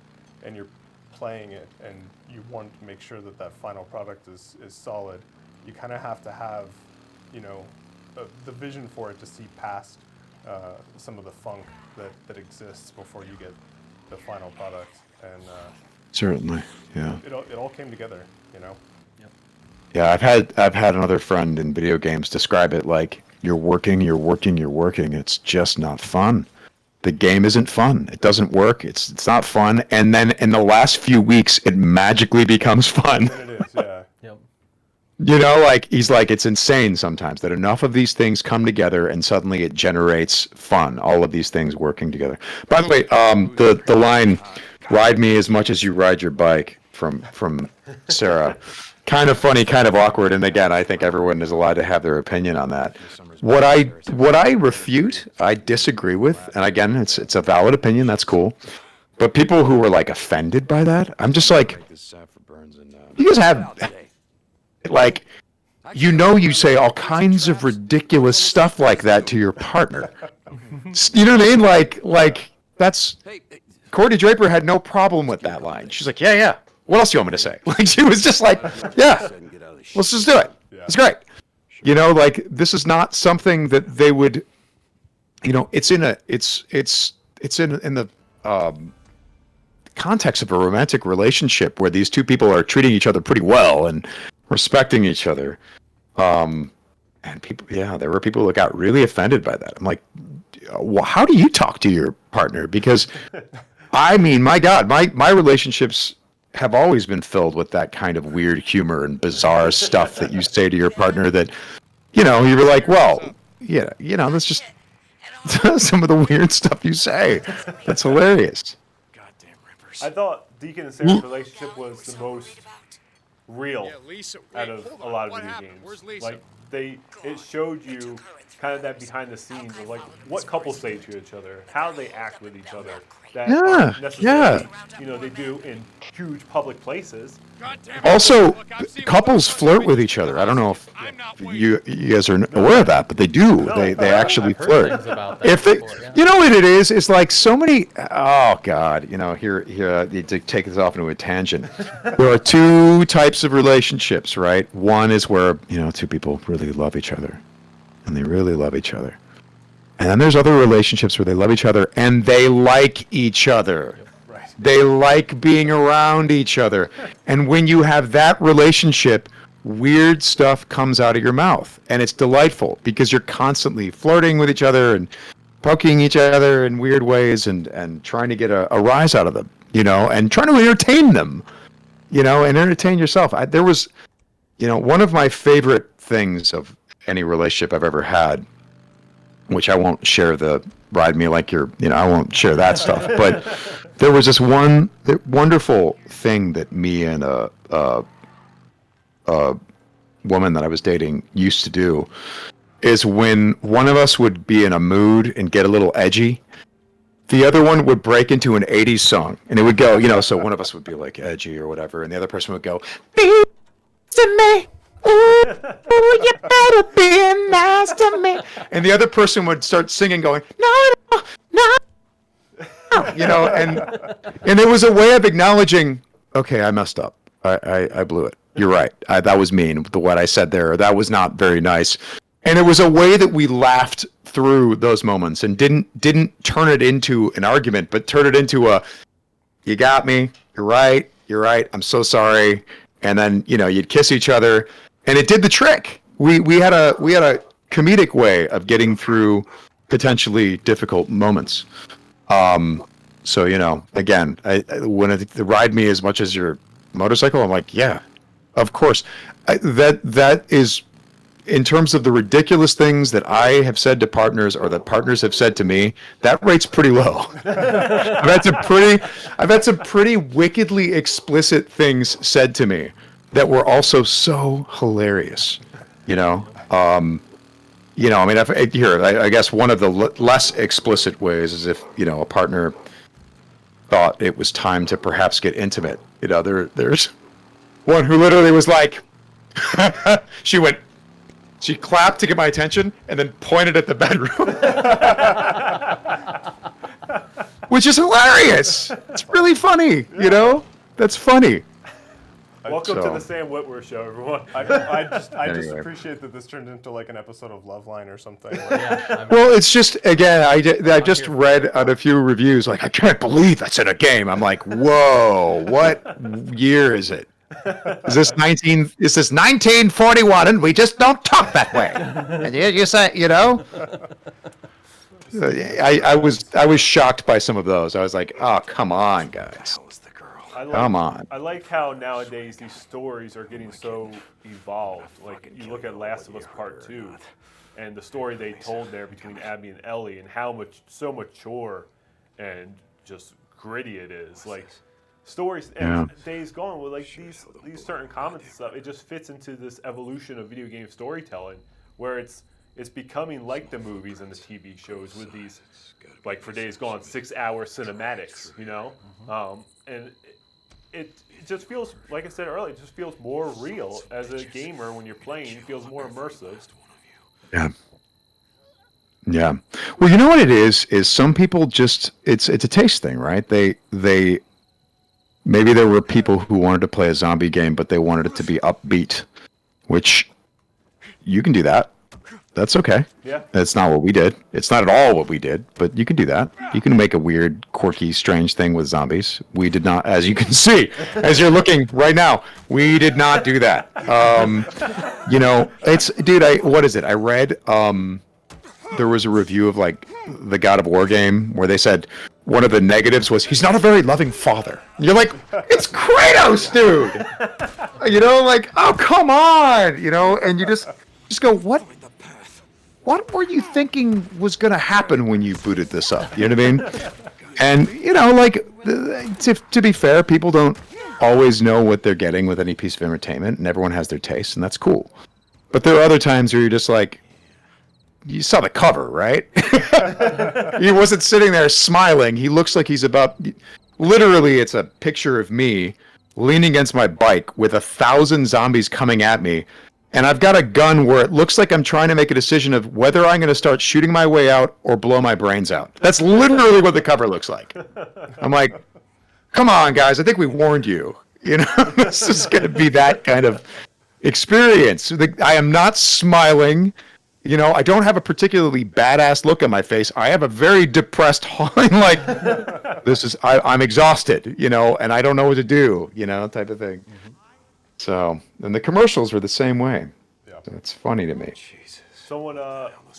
and you're playing it and you want to make sure that final product is solid, you kind of have to have the vision for it to see past some of the funk that exists before you get the final product. And Certainly, yeah. it all came together, Yeah, I've had another friend in video games describe it like you're working. It's just not fun. The game isn't fun. It doesn't work. It's not fun. And then in the last few weeks, it magically becomes fun. and it is, yeah. Yep. He's like, it's insane sometimes that enough of these things come together and suddenly it generates fun. All of these things working together. By the way, the line, "Ride me as much as you ride your bike" from Sarah, kind of funny, kind of awkward. And again, I think everyone is allowed to have their opinion on that. What I refute, I disagree with, and again, it's a valid opinion. That's cool. But people who were like offended by that, I'm just like, you guys have. Like, you say all kinds of ridiculous stuff like that to your partner. You know what I mean? Like that's Cordy Draper had no problem with that line. She's like, yeah. What else do you want me to say? Like, she was just like, yeah, let's just do it. It's great. This is not something that they would, it's in the context of a romantic relationship where these two people are treating each other pretty well and respecting each other. And people, there were people that got really offended by that. I'm like, well, how do you talk to your partner? Because, I mean, my God, my relationships have always been filled with that kind of weird humor and bizarre stuff that you say to your partner that, you're like, well, that's just some of the weird stuff you say. That's hilarious. Goddamn rippers. I thought Deacon and Sarah's relationship was the most real out of a lot of video games. Where's Lisa? Like it showed you kind of that behind the scenes of like what couples say to each other, how they act with each other. That aren't necessarily, they do in huge public places. Also, couples flirt with each other. I don't know if you guys are aware of that, but they do. They actually flirt. If they, you know what it is? It's like so many. Oh God, here to take this off into a tangent. There are two types of relationships, right? One is where two people really love each other, and they really love each other. And then there's other relationships where they love each other and they like each other. Right. They like being around each other. And when you have that relationship, weird stuff comes out of your mouth. And it's delightful because you're constantly flirting with each other and poking each other in weird ways and trying to get a rise out of them, and trying to entertain them, and entertain yourself. There was, one of my favorite things of any relationship I've ever had, which I won't share the ride me like you're, I won't share that stuff. But there was this one wonderful thing that me and a woman that I was dating used to do is when one of us would be in a mood and get a little edgy, the other one would break into an 80s song and it would go, so one of us would be like edgy or whatever. And the other person would go, "Be to me. Ooh, you better be nice to me." And the other person would start singing, going, "No, you know, and it was a way of acknowledging, okay, I messed up. I blew it. You're right. That was mean. What I said there, that was not very nice. And it was a way that we laughed through those moments and didn't turn it into an argument, but turn it into a, you got me. You're right. I'm so sorry. And then, you know, you'd kiss each other, and it did the trick. We had a comedic way of getting through potentially difficult moments. So, you know, again, when it ride me as much as your motorcycle, I'm like, yeah, of course. That is, in terms of the ridiculous things that I have said to partners or that partners have said to me, that rate's pretty low. I've had some pretty wickedly explicit things said to me that were also so hilarious, you know. You know, I mean, I guess one of the less explicit ways is if, you know, a partner thought it was time to perhaps get intimate. You know, there's one who literally was like, she clapped to get my attention and then pointed at the bedroom. Which is hilarious. It's really funny, you know? That's funny. Welcome to the Sam Witwer show, everyone. I just Anyway. appreciate that this turned into like an episode of Loveline or something. Well, it's just, again, I just read on a few reviews, like, I can't believe that's in a game. I'm like, whoa, what year is it? Is this 1941 and we just don't talk that way? And you say, you know? I was shocked by some of those. I was like, oh, come on, guys. Come on. I like how nowadays these stories are getting so evolved. Like, you look at Last of Us Part 2, and the story they told there between Abby and Ellie, and how so mature and just gritty it is. Like, stories and Days Gone with like these certain comments and stuff, it just fits into this evolution of video game storytelling, where it's becoming like the movies and the TV shows with these, like for Days Gone, 6-hour cinematics, you know? And it just feels, like I said earlier, it just feels more real as a gamer when you're playing. It feels more immersive. Yeah. Yeah. Well, you know what it is some people just, it's a taste thing, right? They maybe there were people who wanted to play a zombie game, but they wanted it to be upbeat, which you can do that. That's okay. Yeah. That's not what we did. It's not at all what we did, but you can do that. You can make a weird, quirky, strange thing with zombies. We did not, as you can see, as you're looking right now, we did not do that. You know, what is it? I read, there was a review of like the God of War game where they said one of the negatives was he's not a very loving father. And you're like, it's Kratos, dude. You know, like, oh, come on, you know, and you just go, what were you thinking was going to happen when you booted this up? You know what I mean? And, you know, like, to be fair, people don't always know what they're getting with any piece of entertainment, and everyone has their taste, and that's cool. But there are other times where you're just like, you saw the cover, right? He wasn't sitting there smiling. He looks like he's about, literally, it's a picture of me leaning against my bike with 1,000 zombies coming at me. And I've got a gun where it looks like I'm trying to make a decision of whether I'm going to start shooting my way out or blow my brains out. That's literally what the cover looks like. I'm like, come on, guys. I think we warned you. You know, this is going to be that kind of experience. I am not smiling. You know, I don't have a particularly badass look on my face. I have a very depressed, like, I'm exhausted, you know, and I don't know what to do, you know, type of thing. Mm-hmm. So, and the commercials were the same way. Yeah. So it's funny to me. Someone,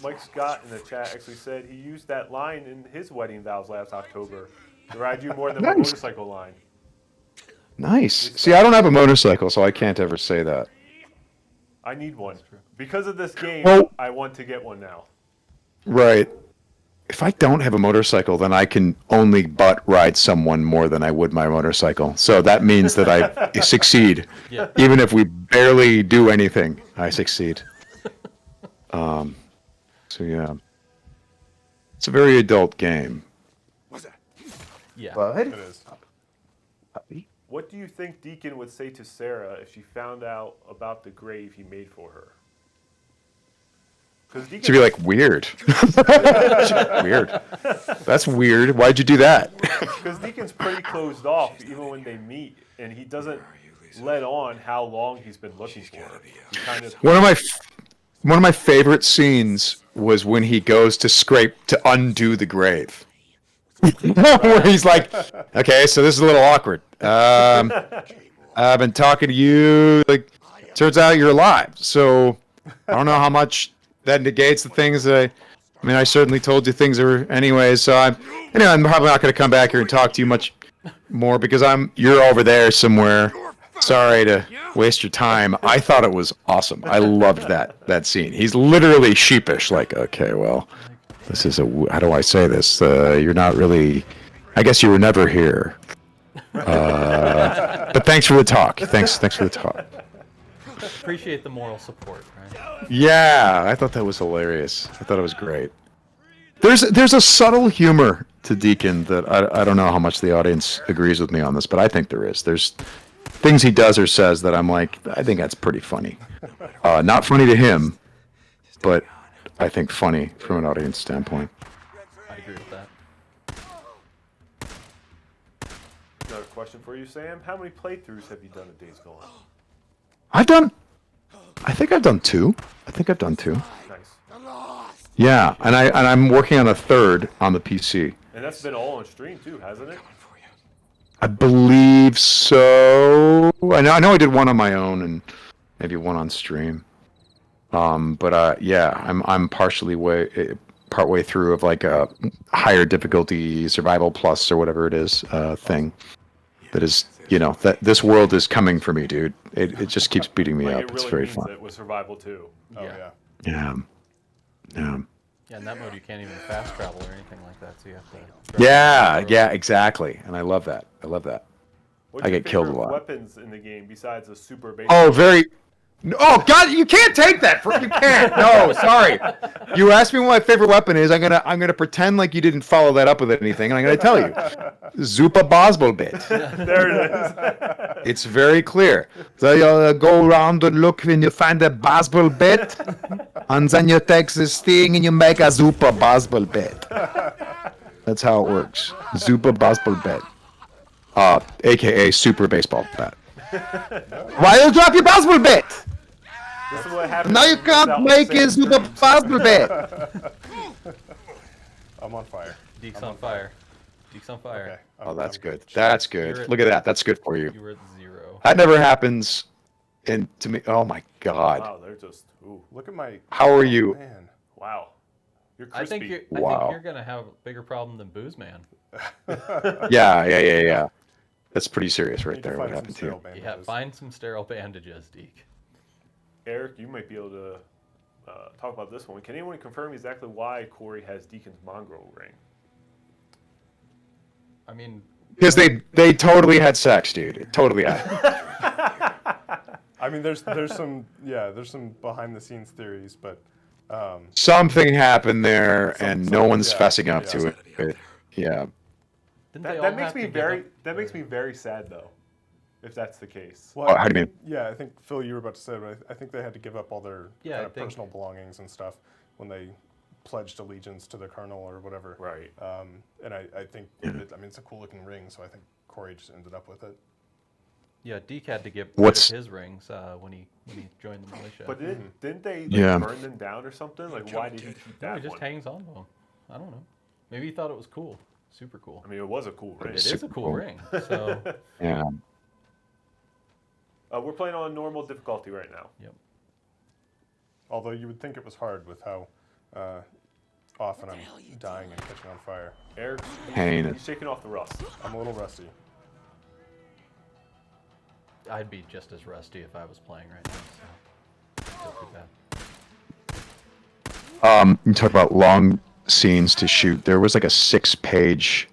Mike Scott in the chat actually said he used that line in his wedding vows last October to ride you more than my motorcycle line. Nice. See, I don't have a motorcycle, so I can't ever say that. I need one. Because of this game, I want to get one now. Right. If I don't have a motorcycle, then I can only butt ride someone more than I would my motorcycle. So that means that I succeed. Yeah. Even if we barely do anything, I succeed. So yeah. It's a very adult game. What's that? Yeah. Bud? It is. Puppy? What do you think Deacon would say to Sarah if she found out about the grave he made for her? Should be like, weird. Weird. That's weird. Why'd you do that? Because Deacon's pretty closed off even when they meet, and he doesn't let on how long he's been looking for her. He kind of One of my favorite scenes was when he goes to undo the grave. Where he's like, okay, so this is a little awkward. I've been talking to you. Like, turns out you're alive. So I don't know how much that negates the things that I certainly told you things are anyways. So I'm probably not going to come back here and talk to you much more because you're over there somewhere. Sorry to waste your time. I thought it was awesome. I loved that scene. He's literally sheepish, like, okay, well, this is how do I say this? You're not really. I guess you were never here. But thanks for the talk. Thanks for the talk. Appreciate the moral support, right? Yeah, I thought that was hilarious. I thought it was great. There's a subtle humor to Deacon that I don't know how much the audience agrees with me on this, but I think there is. There's things he does or says that I'm like, I think that's pretty funny. Not funny to him, but I think funny from an audience standpoint. I agree with that. Another question for you, Sam. How many playthroughs have you done of Days Gone? I think I've done two. Nice. Yeah, and I'm working on a third on the PC. And that's been all on stream too, hasn't it? I believe so. I know I did one on my own and maybe one on stream. But yeah, I'm partway through of like a higher difficulty survival plus or whatever it is thing. That is, that this world is coming for me, dude. It just keeps beating me up. It It's really very means fun. it was survival too. Oh yeah. Yeah. Yeah, in that mode you can't even fast travel or anything like that, so you have to. Yeah, exactly. And I love that. What's I your get killed a favorite lot. weapons in the game besides a super basic? Oh, very. Oh God, you can't take that. You can't. No, sorry. You asked me what my favorite weapon is. I'm gonna pretend like you didn't follow that up with anything, and I'm gonna tell you, Zupa Bosbel bit. There it is. It's very clear. So you go around and look when you find a Bosbel bit, and then you take this thing and you make a Zupa Bosbel bit. That's how it works. Zupa Bosbel bit. AKA Super Baseball Bat. Why you drop your Bosbel bit? This is what happens. Now you can't make a Super Bosbel bit. I'm on fire. Deke's on fire. Deke's on fire. Okay. Oh, that's I'm good. That's good. Look at that. That's good for you. You were at 0. That never happens. And to me, oh my God. Wow, they're just. Ooh, Look at my. How are you? Man. wow. You're I crispy. think Wow. you're gonna have a bigger problem than Booze Man. Yeah. That's pretty serious right Need to there. What find happened to some you? sterile Yeah, bandages. find some sterile bandages, Deke. Eric, you might be able to talk about this one. Can anyone confirm exactly why Corey has Deacon's mongrel ring? I mean, Because they totally had sex, dude. Totally had. I mean, there's some behind the scenes theories, but Something happened there, and no one's yeah, fessing up yeah. to it. Yeah. didn't they all That makes have me to give very. up That makes me their- very sad though, if that's the case. well, Oh, how do you mean? Yeah, I think Phil, you were about to say, but I think they had to give up all their Yeah, kind I of think- personal belongings and stuff when they pledged allegiance to the colonel or whatever. Right. And I think it's a cool looking ring, so I think Corey just ended up with it. Yeah, Deke had to give What's- rid of his rings when he joined the militia. But didn't they Yeah. burn them down or something? Like, why did he keep no, that he just one? hangs on to them. I don't know. Maybe he thought it was cool. Super cool. I mean, it was a cool ring. It is a super cool cool. ring. So, Yeah. We're playing on normal difficulty right now. yep. Although you would think it was hard with how often I'm dying and catching on fire. Eric, Pain. he's shaking off the rust. I'm a little rusty. I'd be just as rusty if I was playing right now. So, don't feel too bad. You talk about long scenes to shoot. There was like a 6-page,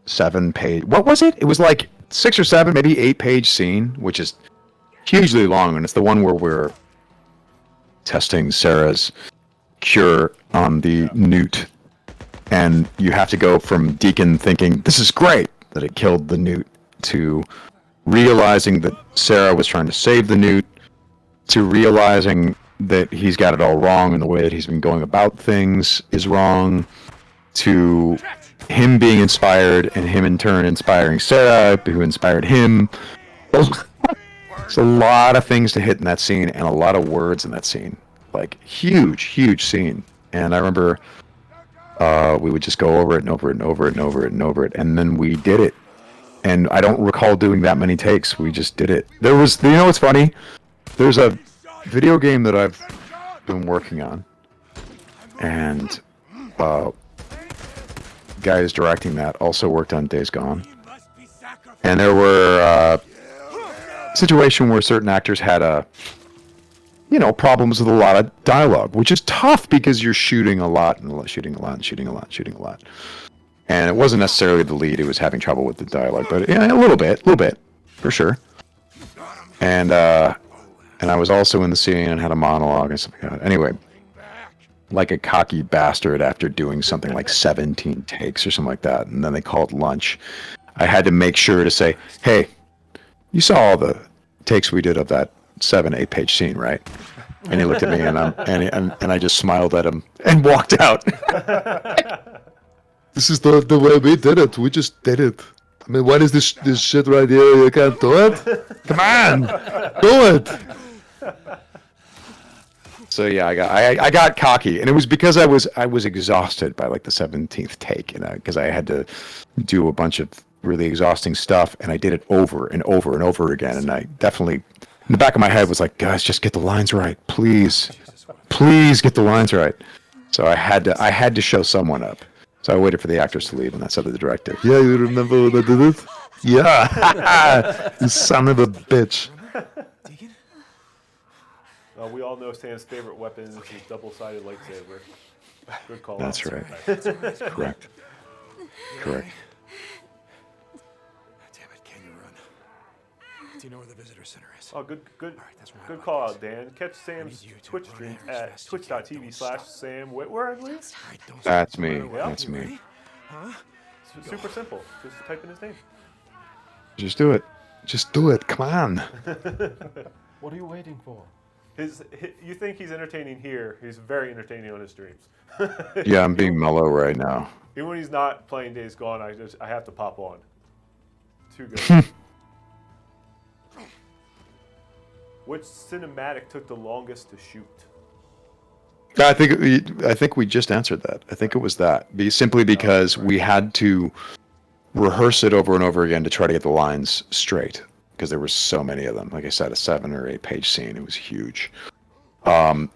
7-page. What was it? It was like 6 or 7, maybe 8-page scene, which is hugely long, and it's the one where we're testing Sarah's cure on the newt, and you have to go from Deacon thinking this is great that it killed the newt to realizing that Sarah was trying to save the newt to realizing that he's got it all wrong and the way that he's been going about things is wrong, to him being inspired and him in turn inspiring Sarah, who inspired him. There's a lot of things to hit in that scene and a lot of words in that scene. Like, huge scene. And I remember we would just go over it and over it and over it and over it and over it, and then we did it. And I don't recall doing that many takes. We just did it. There was, you know what's funny? There's a video game that I've been working on, and guys directing that also worked on Days Gone. And there were situation where certain actors had problems with a lot of dialogue, which is tough because you're shooting a lot and shooting a lot and shooting a lot and shooting a lot. And it wasn't necessarily the lead who was having trouble with the dialogue, but yeah, a little bit, for sure. And I was also in the scene and had a monologue and stuff like that. Anyway, like a cocky bastard after doing something like 17 takes or something like that, and then they called lunch. I had to make sure to say, hey, you saw all the takes we did of that 7-8 page scene, right? And he looked at me and I just smiled at him and walked out. This is the way we did it. We just did it. I mean, what is this shit right here? You can't do it? Come on, do it. So yeah, I got cocky, and it was because I was exhausted by like the 17th take, because I had to do a bunch of really exhausting stuff, and I did it over and over and over again, and I definitely, in the back of my head, was like, guys, just get the lines right, please get the lines right. So I had to show someone up. So I waited for the actors to leave, and I said to the director, yeah, you remember when I did it? Yeah, you son of a bitch. We all know Sam's favorite weapon is his double-sided lightsaber. Good call. That's right. Correct. Damn it, can you run? Do you know where the visitor center is? Oh, good that's where call out, Dan. Catch Sam's Twitch stream at twitch.tv/Sam Witwer, I believe. That's me. That's me. Huh? Super simple. Just type in his name. Just do it. Just do it. Come on. What are you waiting for? You think he's entertaining here? He's very entertaining on his streams. Yeah, I'm being mellow right now. Even when he's not playing Days Gone, I have to pop on. Too good. Which cinematic took the longest to shoot? I think we just answered that. I think it was that. Simply because we had to rehearse it over and over again to try to get the lines straight, because there were so many of them. Like I said, a 7 or 8 page scene. It was huge. And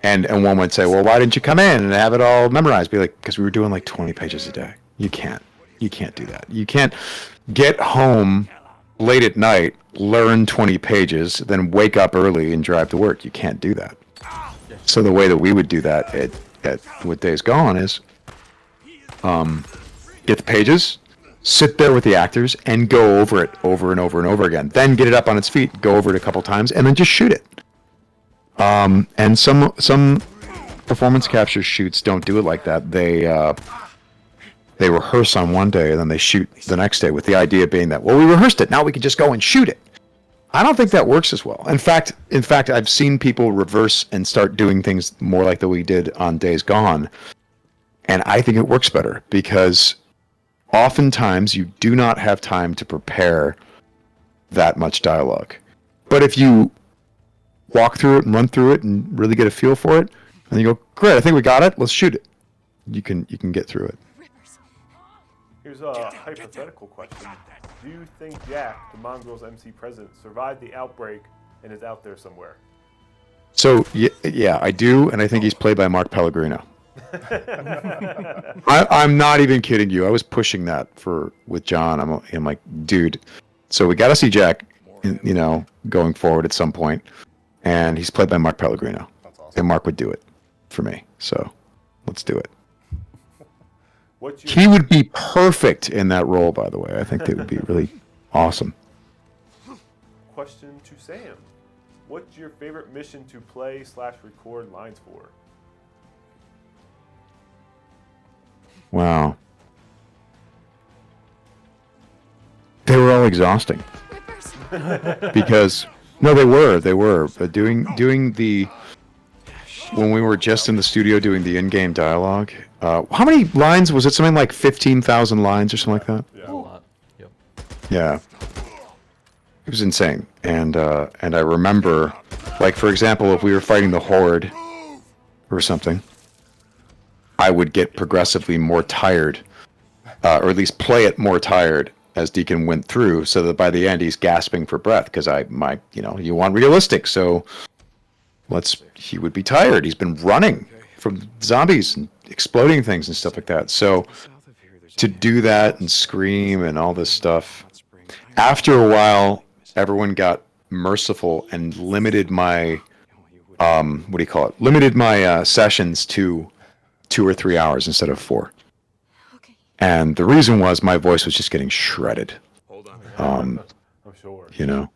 one would say, well, why didn't you come in and have it all memorized? Be like, because we were doing like 20 pages a day. You can't do that. You can't get home late at night, learn 20 pages, then wake up early and drive to work. You can't do that. So the way that we would do that with Days Gone is get the pages, sit there with the actors, and go over it over and over and over again. Then get it up on its feet, go over it a couple times, and then just shoot it. And some performance capture shoots don't do it like that. They rehearse on one day and then they shoot the next day, with the idea being that, well, we rehearsed it, now we can just go and shoot it. I don't think that works as well. In fact, I've seen people reverse and start doing things more like that we did on Days Gone, and I think it works better, because oftentimes you do not have time to prepare that much dialogue. But if you walk through it and run through it and really get a feel for it, and you go, great, I think we got it, let's shoot it. You can get through it. Here's a hypothetical question. Do you think Jack, the Mongrel's MC president, survived the outbreak and is out there somewhere? So, yeah, I do, and I think he's played by Mark Pellegrino. I'm not even kidding you. I was pushing that with John. I'm like, dude, so we got to see Jack, going forward at some point, and he's played by Mark Pellegrino. That's awesome. And Mark would do it for me, so let's do it. He would be perfect in that role, by the way. I think that would be really awesome. Question to Sam. What's your favorite mission to play/record lines for? Wow. They were all exhausting. Because, no, they were. But doing the when we were just in the studio doing the in-game dialogue. How many lines was it? Something like 15,000 lines or something like that. That's a lot. Yep. Yeah, it was insane. And I remember, like for example, if we were fighting the Horde or something, I would get progressively more tired, or at least play it more tired as Deacon went through, so that by the end he's gasping for breath because you want realistic, so he would be tired. He's been running from zombies and exploding things and stuff like that. So to do that and scream and all this stuff, after a while, everyone got merciful and limited my limited my sessions to 2 or 3 hours instead of 4. And the reason was my voice was just getting shredded. I'm sure. You know.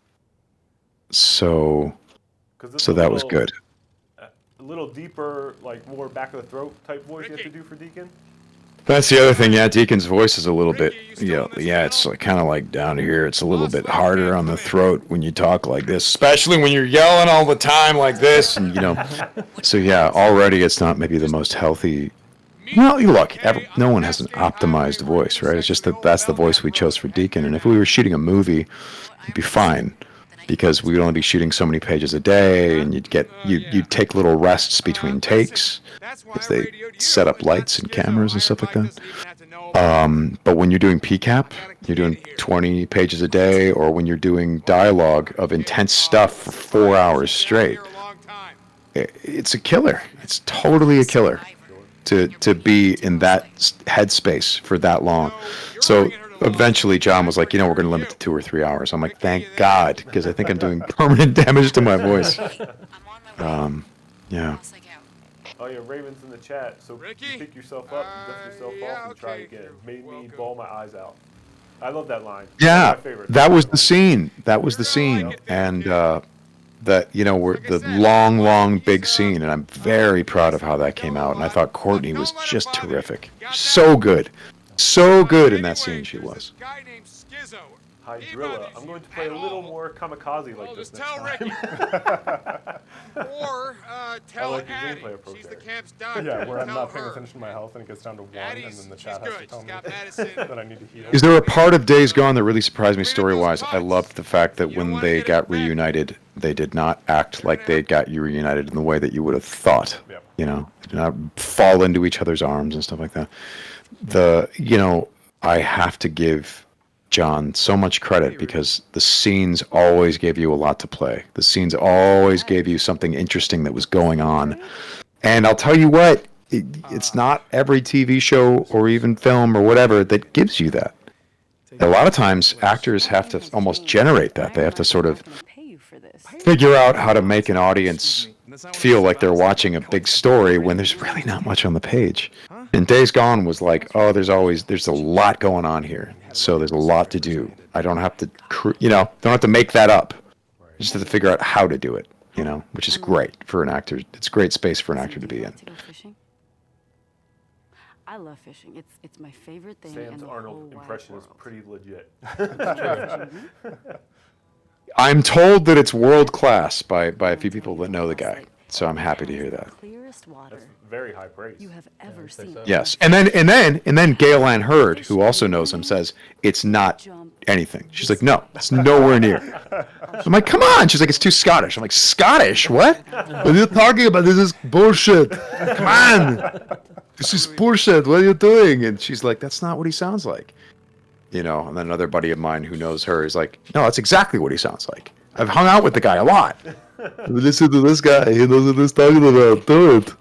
So that was good. A little deeper, like more back of the throat type voice you have to do for Deacon. That's the other thing. Yeah, Deacon's voice is a little bit, it's like, kind of like down here. It's a little bit harder on the throat when you talk like this, especially when you're yelling all the time like this, and So yeah, already it's not maybe the most healthy. Well, you look, no one has an optimized voice, right? It's just that's the voice we chose for Deacon. And if we were shooting a movie, it'd be fine, because we would only be shooting so many pages a day, and you'd take little rests between takes, because they set up lights and cameras and stuff like that. But when you're doing PCAP, you're doing 20 pages a day, or when you're doing dialogue of intense stuff for 4 hours straight, it's a killer. It's totally a killer to be in that headspace for that long. So eventually John was like, we're going to limit to 2 or 3 hours. I'm like, thank God, because I think I'm doing permanent damage to my voice. Yeah. Oh yeah, Raven's in the chat. So you pick yourself up, dust yourself off, and try again. Made me bawl my eyes out. I love that line. Yeah, That's my favorite. that was the scene. That was the scene, and we're the long, big scene, and I'm very proud of how that came out. And I thought Courtney was just terrific, so good in that scene. She was. Hydrilla. I'm going to play a little more kamikaze like this next time. Or tell like your Addie. gameplay approach She's there. the camp's doctor. Yeah, where I'm Tell not paying her. attention to my health and it gets down to 1, and Addie's- then the she's chat has to good. tell She's me got medicine. that I need to heal. Is there a part of Days Gone that really surprised me story-wise? I loved the fact that when they got reunited, they did not act like they got reunited in the way that you would have thought. Yep. They did not fall into each other's arms and stuff like that. I have to give John so much credit, because the scenes always gave you a lot to play. The scenes always gave you something interesting that was going on. And I'll tell you what, it's not every TV show or even film or whatever that gives you that. A lot of times actors have to almost generate that. They have to sort of figure out how to make an audience feel like they're watching a big story when there's really not much on the page. And Days Gone was like, there's a lot going on here, so there's a lot to do. I don't have to, don't have to make that up. I just have to figure out how to do it, which is great for an actor. It's a great space for an actor to be in. I love fishing. It's my favorite thing. Sam's Arnold impression is pretty legit. I'm told that it's world class by a few people that know the guy, so I'm happy to hear that. That's very high praise. You have ever seen. Yes, and then Gail Ann Hurd, who also knows him, says it's not anything. She's like, no, it's nowhere near. I'm like, come on. She's like, it's too Scottish. I'm like, Scottish? What? What are you talking about? This is bullshit. Come on. This is bullshit. What are you doing? And she's like, that's not what he sounds like. And then another buddy of mine who knows her is like, no, that's exactly what he sounds like. I've hung out with the guy a lot. Listen to this guy. He knows what he's talking about. Do it.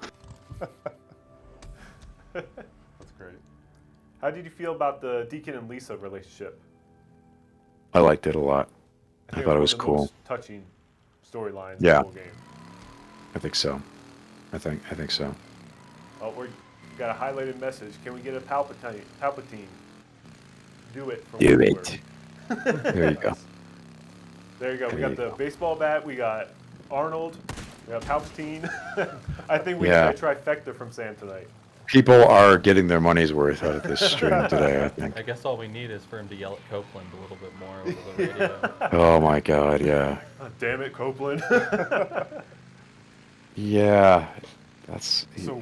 That's great. How did you feel about the Deacon and Lisa relationship? I liked it a lot. I thought it was one of the cool. most touching storylines in Yeah. the whole game. I think so. I think so. Oh, we got a highlighted message. Can we get a Palpatine? Do it. From Do Witwer. it. There you go. There you go. We There got you the go. baseball bat. We got Arnold. We got Palpatine. I think we Yeah. got a trifecta from Sam tonight. People are getting their money's worth out of this stream today, I think. I guess all we need is for him to yell at Copeland a little bit more over the radio. Oh my god, yeah. Oh, damn it, Copeland. Yeah. That's So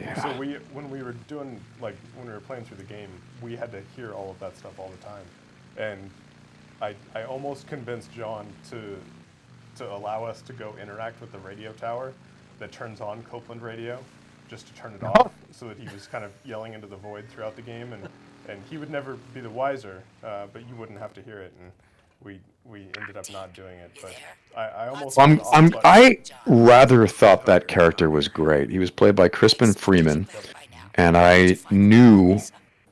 when we were doing, like, when we were playing through the game, we had to hear all of that stuff all the time, and I almost convinced John to allow us to go interact with the radio tower that turns on Copeland radio, just to turn it off, so that he was kind of yelling into the void throughout the game, and he would never be the wiser, but you wouldn't have to hear it, and we ended up not doing it. But I almost I rather thought that character was great. He was played by Crispin Freeman, and I knew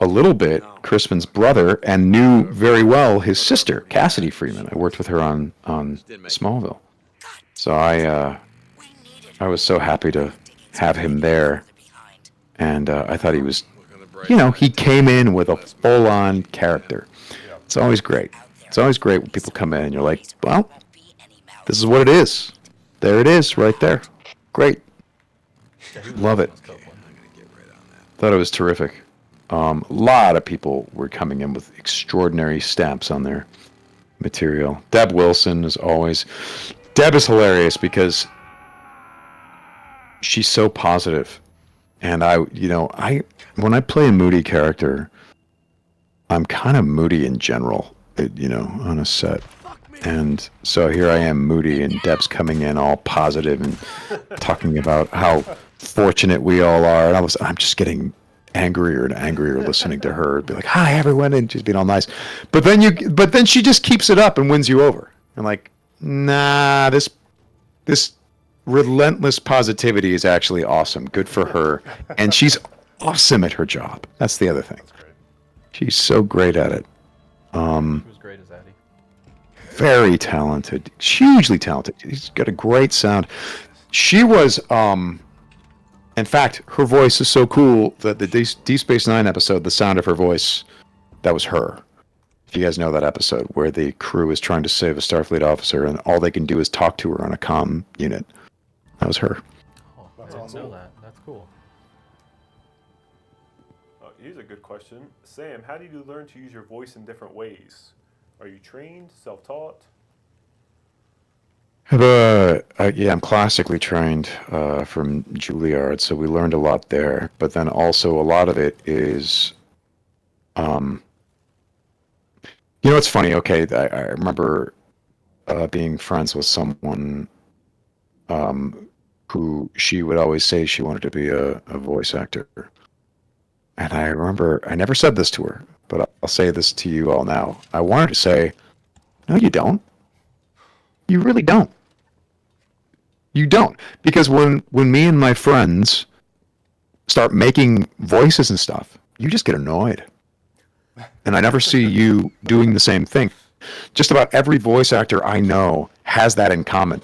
a little bit Crispin's brother and knew very well his sister, Cassidy Freeman. I worked with her on Smallville. So I was so happy to have him there. And I thought he was, he came in with a full-on character. It's always great. It's always great when people come in and you're like, well, this is what it is. There it is, right there. Great. Love it. Thought it was terrific. A lot of people were coming in with extraordinary stamps on their material. Deb Wilson is always... Deb is hilarious because she's so positive. And when I play a moody character, I'm kind of moody in general, on a set. And so here I am moody, and Deb's coming in all positive and talking about how fortunate we all are. And I'm just getting angrier and angrier listening to her be like, hi everyone, and she's being all nice. But then she just keeps it up and wins you over. And like, nah, this relentless positivity is actually awesome. Good for her. And she's awesome at her job. That's the other thing. She's so great at it. She was great as Addie. Very talented. Hugely talented. She's got a great sound. She was, in fact, her voice is so cool that the Deep Space Nine episode, the sound of her voice, that was her. If you guys know that episode where the crew is trying to save a Starfleet officer and all they can do is talk to her on a comm unit. That was her. Oh, I didn't know that. That's cool. Here's a good question. Sam, how did you learn to use your voice in different ways? Are you trained, self-taught? I'm classically trained from Juilliard, so we learned a lot there. But then also a lot of it is, it's funny. Okay, I remember being friends with someone who she would always say she wanted to be a voice actor. And I remember, I never said this to her, but I'll say this to you all now. I wanted to say, no, you don't. You really don't. You don't. Because when me and my friends start making voices and stuff, you just get annoyed. And I never see you doing the same thing. Just about every voice actor I know has that in common.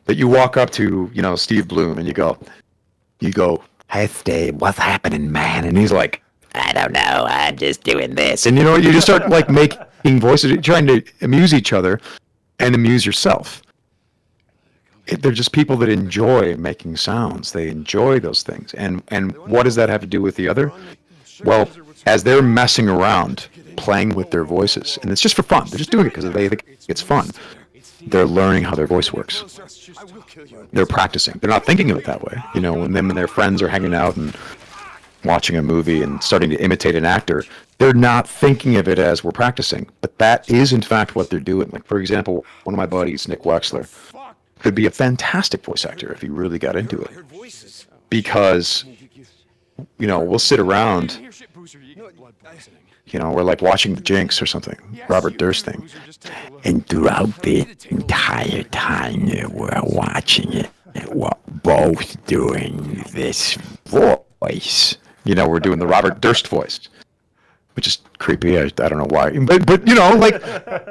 That you walk up to, Steve Bloom and you go, hey Steve, what's happening, man? And he's like, I don't know, I'm just doing this. And you just start like making voices, trying to amuse each other and amuse yourself. They're just people that enjoy making sounds. They enjoy those things. And what does that have to do with the other? Well, as they're messing around, playing with their voices, and it's just for fun. They're just doing it because they think it's fun. They're learning how their voice works. They're practicing. They're not thinking of it that way. When them and their friends are hanging out and watching a movie and starting to imitate an actor, they're not thinking of it as we're practicing. But that is, in fact, what they're doing. Like, for example, one of my buddies, Nick Wexler, could be a fantastic voice actor if he really got into it. Because, we'll sit around, we're like watching The Jinx or something, Robert Durst thing. And throughout the entire time that we're watching it, we're both doing this voice. We're doing the Robert Durst voice, which is creepy. I don't know why. But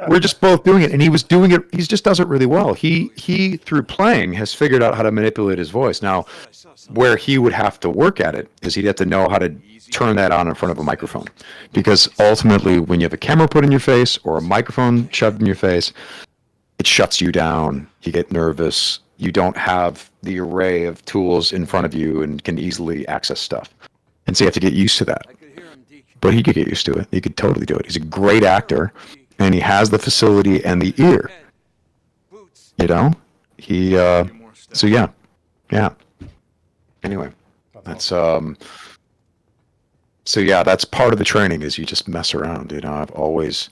we're just both doing it. And he was doing it. He just does it really well. He through playing, has figured out how to manipulate his voice. Now, where he would have to work at it is he'd have to know how to turn that on in front of a microphone. Because ultimately, when you have a camera put in your face or a microphone shoved in your face, it shuts you down. You get nervous. You don't have the array of tools in front of you and can easily access stuff. And so you have to get used to that. But he could get used to it. He could totally do it. He's a great actor, and he has the facility and the ear. So yeah. Anyway, That's so yeah, that's part of the training is you just mess around. I've always,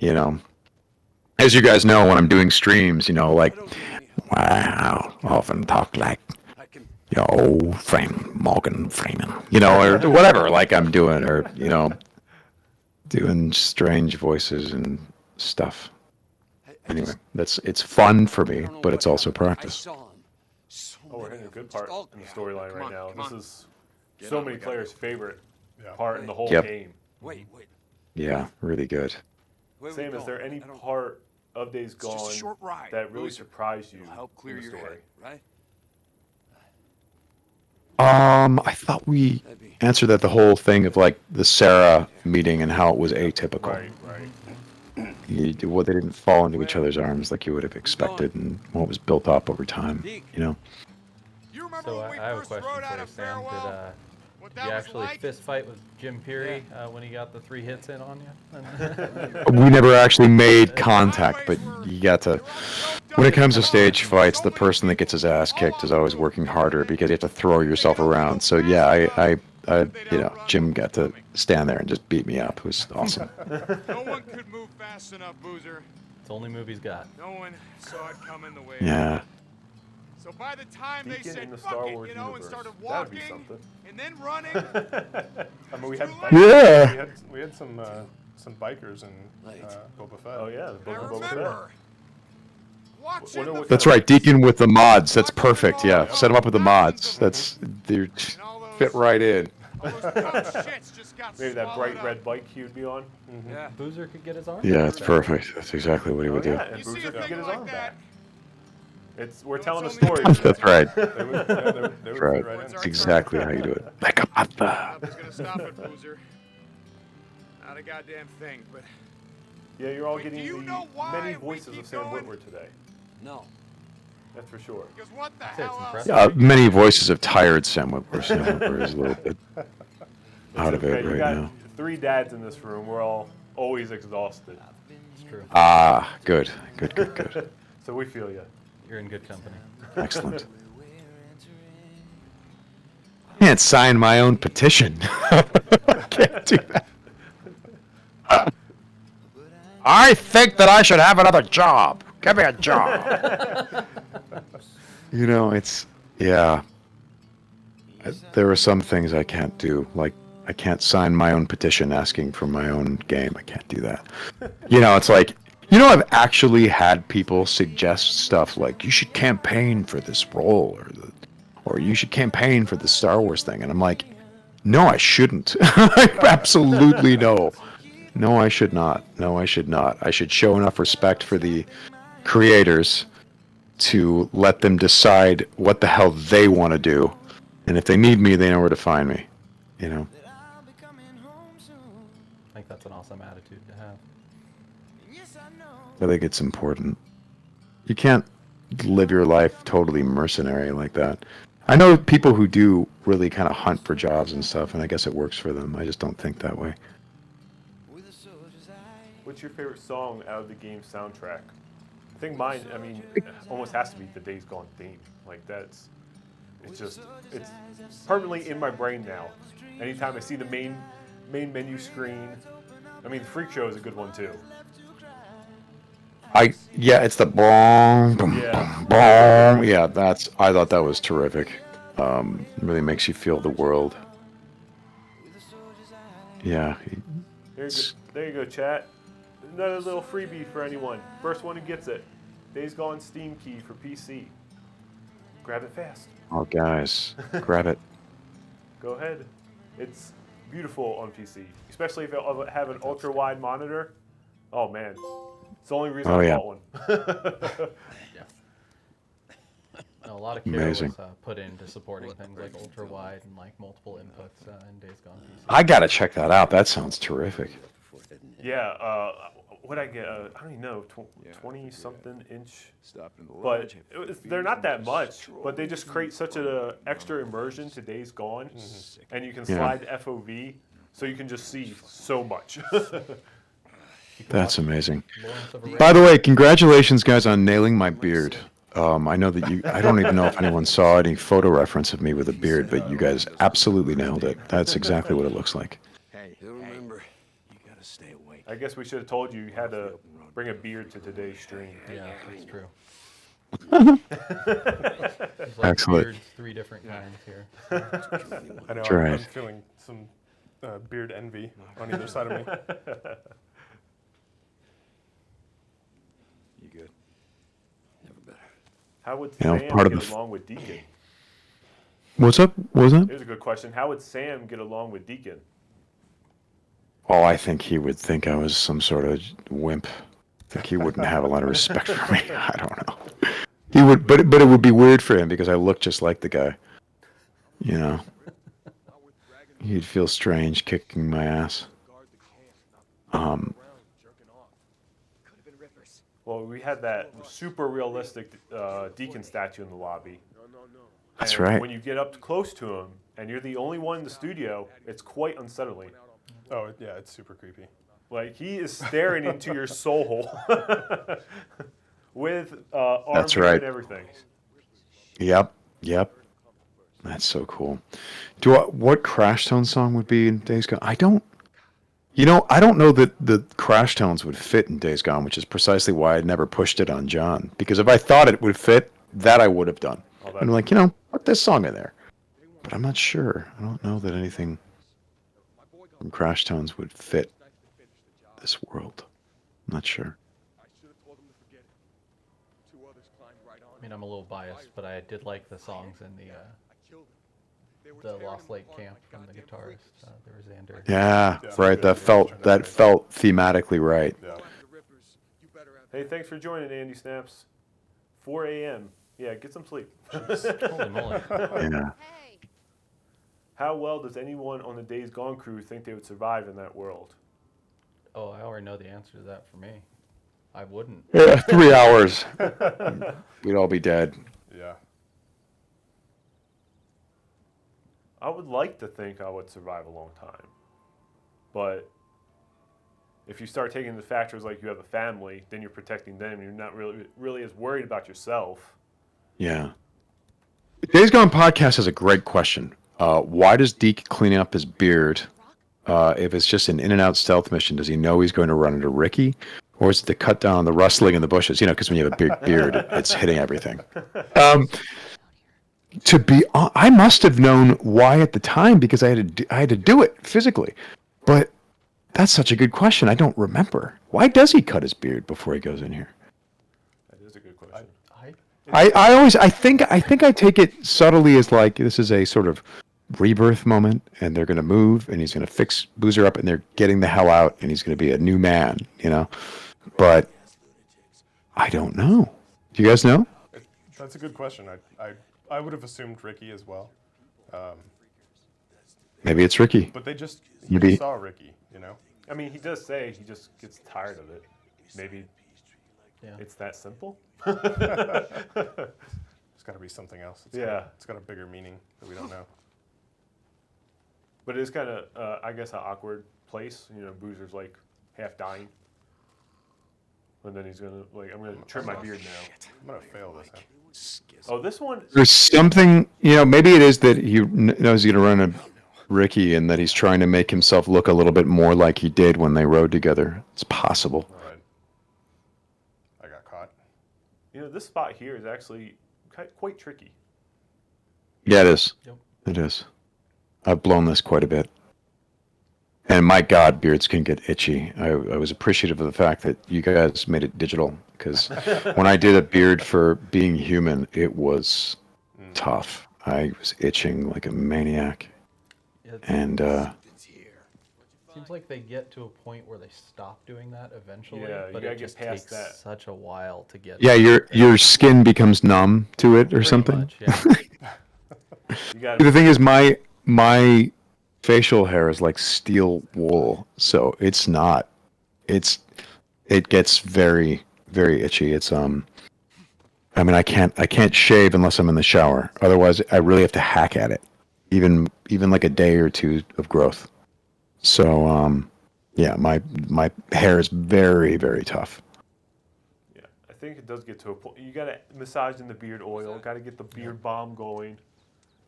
as you guys know, when I'm doing streams, like, wow, I often talk like your old friend Morgan Freeman, or whatever, like I'm doing, or doing strange voices and stuff. Anyway, it's fun for me, but it's also practice. Oh, we're hitting a good part in the storyline right now. This is so many players' favorite part in the whole game. Wait. Yeah, really good. Sam, is there any part of Days Gone that really surprised you in the story? Right? I thought we answered that the whole thing of like the Sarah meeting and how it was atypical. Right. They didn't fall into each other's arms like you would have expected, and what was built up over time. So I have a question for you, Sam. Did you actually fist fight with Jim Peary when he got the 3 hits in on you? We never actually made contact, but you got to. When it comes to stage fights, the person that gets his ass kicked is always working harder because you have to throw yourself around. So yeah, I Jim got to stand there and just beat me up. It was awesome. No one could move fast enough, Boozer. It's the only move he's got. No one saw it coming the way. Yeah. So by the time they Deacon said in the fuck Star it, Wars and universe. started That would be walking something. and then running. I mean, we had Yeah. We had some bikers in Boba Fett. Oh yeah, the I Book of Boba Fett. remember. Watching Wonder the what That's kind of- right, Deacon with the mods. That's perfect. Yeah, set him up with the mods. They fit right in. all those dumb shits just got Maybe that bright swallowed up. red bike he would be on. Yeah. Boozer could get his arm. Yeah, it's perfect. That's exactly what he would do. Yeah, and You see Bruiser a could thing get his like arm that, back. We're telling a it's only story. right. That's right. They would That's fit right. right in. That's exactly how you do it. Like a mother. Nothing's gonna stop it, Boozer. Not a goddamn thing, but Yeah, you're all Wait, getting do you the know why many we voices keep of Sam going? Witwer today. No. That's for sure. because what the say it's hell else? impressive. Many voices have tired Sam Witwer. Sam Witwer is a little bit out of Okay, it you right got now. 3 dads in this room. We're all always exhausted. It's true. Ah, good. Good. So we feel you. You're in good company. Excellent. Can't sign my own petition. Can't do that. I think that I should have another job. Give me a job. It's yeah. There are some things I can't do, like I can't sign my own petition asking for my own game. I can't do that. It's like, I've actually had people suggest stuff like you should campaign for this role or you should campaign for the Star Wars thing, and I'm like, no, I shouldn't. Absolutely no. No, I should not. I should show enough respect for the creators to let them decide what the hell they want to do. And if they need me, they know where to find me. I think that's an awesome attitude to have. I think it's important. You can't live your life totally mercenary like that. I know people who do really kind of hunt for jobs and stuff, and I guess it works for them. I just don't think that way. What's your favorite song out of the game soundtrack? I think mine, almost has to be the Days Gone theme. Like it's permanently in my brain now. Anytime I see the main menu screen, the Freak Show is a good one too. It's the boom, boom, Yeah. boom, boom. Yeah, I thought that was terrific. Really makes you feel the world. Yeah. There you go, chat. Another little freebie for anyone. First one who gets it. Days Gone Steam key for PC. Grab it fast. Oh, guys, grab it. Go ahead. It's beautiful on PC, especially if you have an ultra-wide monitor. Oh man, it's the only reason I bought one. A lot of care Amazing. was put into supporting things like ultra wide and like multiple inputs in Days Gone PC. I gotta check that out. That sounds terrific. Yeah, what I get? I don't even know, 20-something inch. But they're not that much, but they just create such an extra immersion to Days Gone, and you can slide the FOV, so you can just see so much. That's amazing. Lawrence of By the way, congratulations, guys, on nailing my beard. I know that I don't even know if anyone saw any photo reference of me with a beard, but you guys absolutely nailed it. That's exactly what it looks like. Hey, remember, you gotta stay awake. I guess we should have told you had to bring a beard to today's stream. Yeah, that's true. There's Excellent. Beards, 3 different kinds here. I know. That's right. I'm feeling some beard envy on either side of me. You good? Never better. How would You know, Sam part of get the along with Deacon? What's up? What was that? Here's a good question. How would Sam get along with Deacon? Oh, I think he would think I was some sort of wimp. I think he wouldn't have a lot of respect for me. I don't know. He would, but it would be weird for him because I look just like the guy. You know, he'd feel strange kicking my ass. Well, we had that super realistic Deacon statue in the lobby. That's And right. when you get up close to him and you're the only one in the studio, it's quite unsettling. Oh, yeah, it's super creepy. Like, he is staring into your soul with arms That's right. and everything. Yep. That's so cool. What Crash Tone song would be in Days Gone? I don't know that the Crash Tones would fit in Days Gone, which is precisely why I never pushed it on John. Because if I thought it would fit, that I would have done. I'm like, put this song in there. But I'm not sure. I don't know that anything from Crash Tones would fit this world. I'm not sure. I mean, I'm a little biased, but I did like the songs in the Lost Lake camp from the guitarist. There was Xander. Yeah, right. That felt thematically right. Yeah. Hey, thanks for joining, Andy Snaps. 4 a.m. Yeah, get some sleep. Holy moly. Yeah. Hey, How well does anyone on the Days Gone crew think they would survive in that world? Oh, I already know the answer to that for me. I wouldn't. Yeah, 3 hours. We'd all be dead. Yeah. I would like to think I would survive a long time. But if you start taking the factors like you have a family, then you're protecting them. You're not really as worried about yourself. Yeah. Days Gone podcast has a great question. Why does Deke clean up his beard? If it's just an in and out stealth mission, does he know he's going to run into Ricky? Or is it to cut down the rustling in the bushes? Because when you have a big beard, it's hitting everything. I must have known why at the time because I had to do it physically. But that's such a good question. I don't remember. Why does he cut his beard before he goes in here? That is a good question. I think I take it subtly as like this is a sort of rebirth moment, and they're going to move, and he's going to fix Boozer up, and they're getting the hell out, and he's going to be a new man, But I don't know. Do you guys know? That's a good question. I would have assumed Ricky as well. Maybe it's Ricky. But they just Maybe. saw Ricky, I mean, he does say he just gets tired of it. Maybe Yeah. it's that simple. There's got to be something else. It's got a bigger meaning that we don't know. But it's kind of, I guess, an awkward place. Boozer's like half dying. And then he's going to, I'm going to trim my beard now. I'm going to fail this. Oh, this one, There's something, maybe it is that he knows he's going to run a Ricky and that he's trying to make himself look a little bit more like he did when they rode together. It's possible. All right. I got caught. this spot here is actually quite tricky. Yeah, it is. Yep. It is. I've blown this quite a bit. And my God, beards can get itchy. I was appreciative of the fact that you guys made it digital because when I did a beard for Being Human, it was tough. I was itching like a maniac. And seems like they get to a point where they stop doing that eventually, Yeah, you but gotta it get just past takes that. such a while to get. yeah, your skin becomes numb to it or Pretty something. much, yeah. You got The thing is, my facial hair is like steel wool, so it's not. It gets very, very itchy. It's I can't shave unless I'm in the shower. Otherwise, I really have to hack at it, even like a day or two of growth. So yeah, my hair is very, very tough. Yeah, I think it does get to a point. You got to massage in the beard oil. Got to get the beard balm going.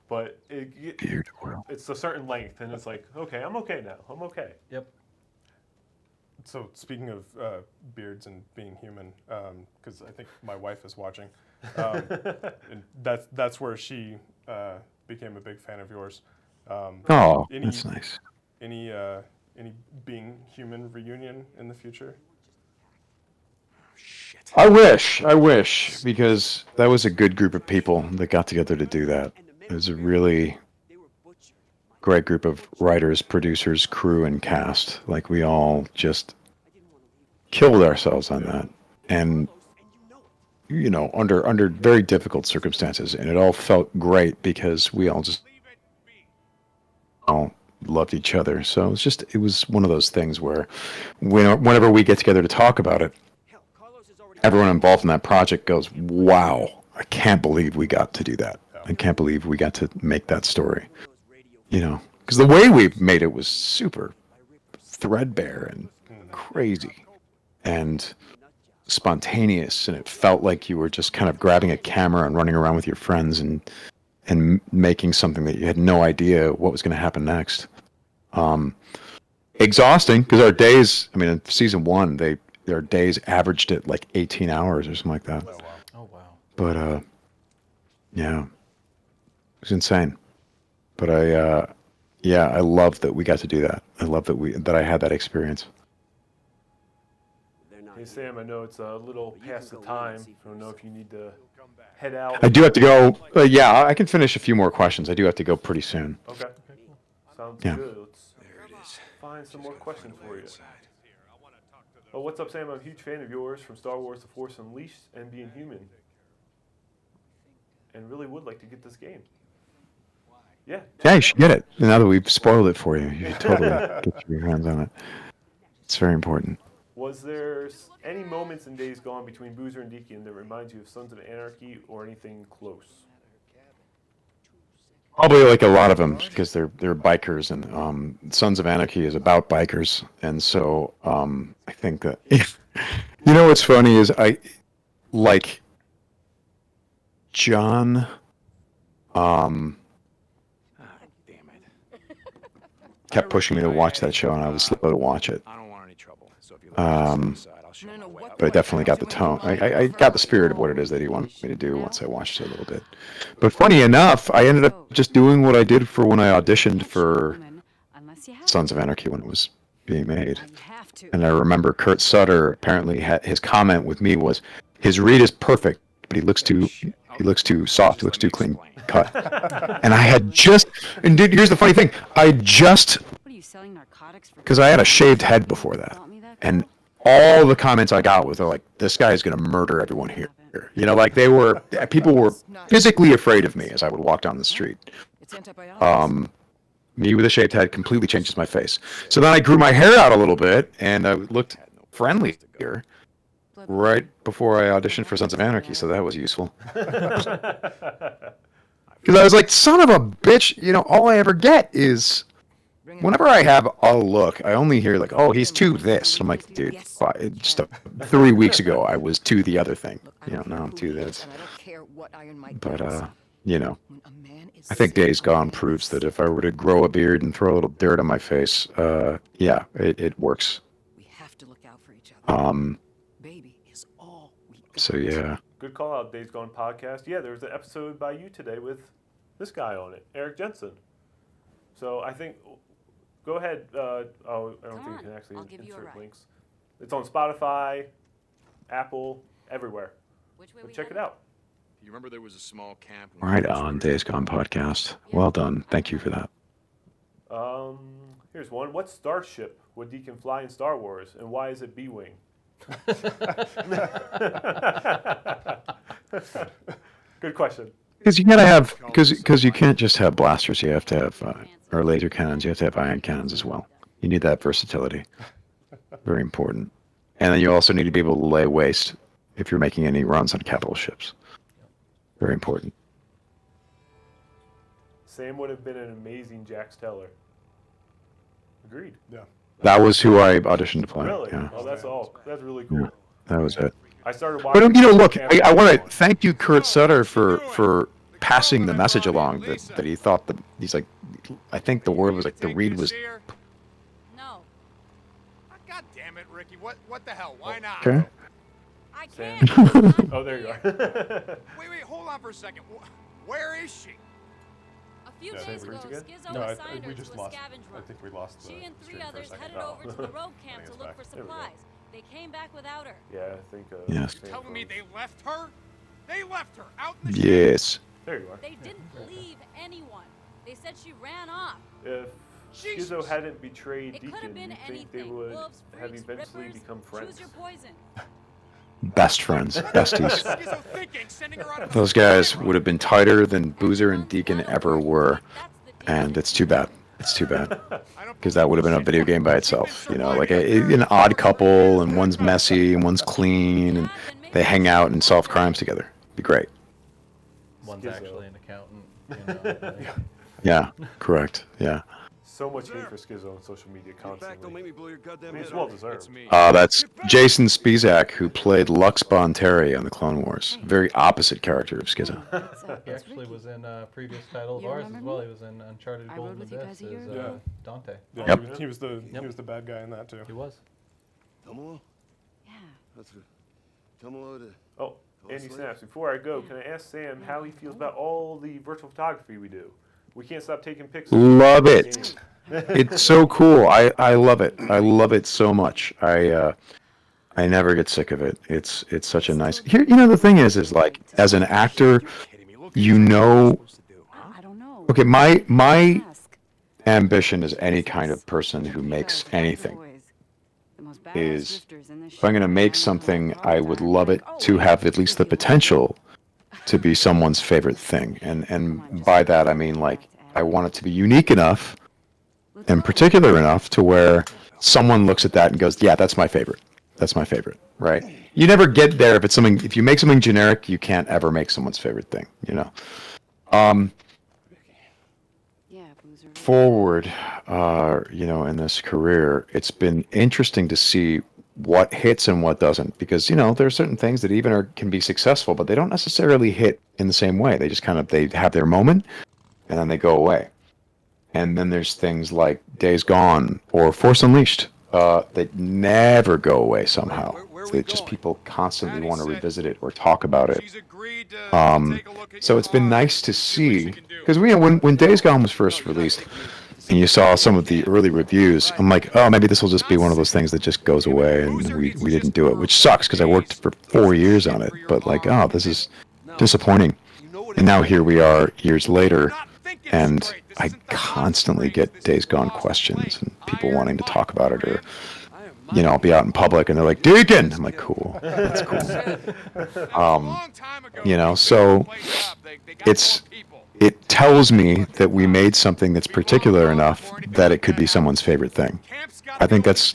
But Beard oil. it's a certain length, and it's like, okay, I'm okay now. I'm okay. Yep. So speaking of beards and being human, because I think my wife is watching, and that's where she became a big fan of yours. Oh, that's nice. Any being human reunion in the future? I wish, because that was a good group of people that got together to do that. It was a really great group of writers, producers, crew, and cast. Like, we all just killed ourselves on that. And, you know, under very difficult circumstances. And it all felt great because we all just all loved each other. So it was one of those things where whenever we get together to talk about it, everyone involved in that project goes, wow, I can't believe we got to do that. I can't believe we got to make that story. You know, because the way we made it was super threadbare and crazy and spontaneous, and it felt like you were just kind of grabbing a camera and running around with your friends and making something that you had no idea what was going to happen next. Exhausting, because our days, I mean, in season 1, their days averaged at like 18 hours or something like that. Oh wow. But yeah, it was insane. But I love that we got to do that. I love that I had that experience. Hey Sam, I know it's a little past the time. I don't know if you need to head out. I do have to go. Yeah, I can finish a few more questions. I do have to go pretty soon. Okay. Sounds Yeah. good. Let's find some more questions for you. Oh, what's up, Sam? I'm a huge fan of yours from Star Wars: The Force Unleashed and Being Human, and really would like to get this game. Yeah. Yeah, you should get it. Now that we've spoiled it for you, you should totally get your hands on it. It's very important. Was there any moments in Days Gone between Boozer and Deacon that reminds you of Sons of Anarchy or anything close? Probably like a lot of them, because they're bikers, and Sons of Anarchy is about bikers, and so I think that you know what's funny is I like John. Kept pushing me to watch that show, and I was slow to watch it. I don't want any trouble. So if you But I definitely got the tone. I got the spirit of what it is that he wanted me to do once I watched it a little bit. But funny enough, I ended up just doing what I did for when I auditioned for Sons of Anarchy when it was being made. And I remember Kurt Sutter apparently his comment with me was, his read is perfect, but he looks too soft, he looks too clean cut. And I had just, and dude, here's the funny thing, because I had a shaved head before that, and all the comments I got was like, this guy is going to murder everyone here. You know, like people were physically afraid of me as I would walk down the street. Me with a shaved head completely changes my face. So then I grew my hair out a little bit, and I looked friendlier right before I auditioned for Sons of Anarchy, so that was useful. Because I was like, son of a bitch, you know, all I ever get is, whenever I have a look, I only hear like, oh, he's to this. I'm like, dude, just 3 weeks ago, I was to the other thing. You know, now I'm to this. But, you know, I think Days Gone proves that if I were to grow a beard and throw a little dirt on my face, yeah, it works. We have to look out for each other. Baby is all we got. So yeah. Good call out, Days Gone podcast. Yeah, there was an episode by you today with this guy on it, Eric Jensen. So I think, go ahead. I don't think you can actually insert links. It's on Spotify, Apple, everywhere. So check it out. You remember there was a small camp. Right on, Days Gone podcast. Well done. Thank you for that. Here's one. What starship would Deacon fly in Star Wars, and why is it B-Wing? Good question. Because you gotta have, because you can't just have blasters. You have to have, or laser cannons. You have to have ion cannons as well. You need that versatility. Very important. And then you also need to be able to lay waste if you're making any runs on capital ships. Very important. Sam would have been an amazing Jax Teller. Agreed. Yeah. That was who I auditioned to play. Really? Yeah. Oh, that's all. That's really cool. Yeah, that was it. I started watching. But look, I want to thank you, Kurt Sutter, for passing the message along that he thought that he's like, I think the word was like the read was. No, God damn it, Ricky. What the hell? Why not? Okay. I Sam. can't. Oh, there you are. Wait, hold on for a second. Where is she? A few Yeah, days same ago, for again? Schizo No, assigned her we to just a lost. scavenge I run. think we lost the She and 3 stream for a others second. headed Oh. over to the rogue camp I think to it's look back. for There we go. supplies. They came back without her. Yeah, I think. Yes. Sam Telling me froze. they left her? They left her out in the shit. Yes. There you are. They didn't leave anyone. They said she ran off. If Jesus. Schizo hadn't betrayed It could have Deacon, been you think they anything. would Wolves, have freaks, eventually rippers. become friends? Choose your poison. Best friends, besties. Schizo thinking, sending her out of the Those guys spy would have been tighter than Boozer and Deacon ever were, and it's too bad. It's too bad. I don't Because that would have been a video game by itself, like an odd couple, and one's messy and one's clean, and they hang out and solve crimes together. It'd be great. One's Schizo. actually an accountant. Like, Yeah, correct. Yeah. So much hate for Schizo on social media constantly. me blow your goddamn I mean, it's head well off. deserved. That's Jason Spizak, who played Lux Bonteri on the Clone Wars. Very opposite character of Schizo. he actually was in a previous title of You ours as remember well. me? He was in Uncharted I Golden rode with you Abyss guys a year as ago. Dante. Yeah, Yep. he was the bad guy in that too. He was. Tomo? Yeah. That's good. Tomo to... Oh, Andy Snaps, before I go, can I ask Sam how he feels about all the virtual photography we do? We can't stop taking pictures. Love it. It's so cool. I love it. I love it so much. I never get sick of it. It's such a nice. Here, the thing is like as an actor, I don't know. Okay, my Ask. ambition as any kind of person who makes anything is if I'm going to make something, I would love it to have at least the potential to be someone's favorite thing. And by that, I mean, like, I want it to be unique enough and particular enough to where someone looks at that and goes, yeah, that's my favorite. That's my favorite, right? You never get there if you make something generic, you can't ever make someone's favorite thing, Forward, in this career, it's been interesting to see what hits and what doesn't, because there are certain things that even can be successful, but they don't necessarily hit in the same way. They just they have their moment, and then they go away. And then there's things like Days Gone or Force Unleashed that never go away somehow. That just people constantly want to revisit it or talk about it. So it's been nice to see, because when Days Gone was first released, and you saw some of the early reviews, I'm like, oh, maybe this will just be one of those things that just goes away, and we didn't do it, which sucks because I worked for 4 years on it. But like, oh, this is disappointing. And now here we are years later, and I constantly get Days Gone questions and people wanting to talk about it, or I'll be out in public and they're like, Deacon! I'm like, cool, that's cool. So it tells me that we made something that's particular enough that it could be someone's favorite thing. I think that's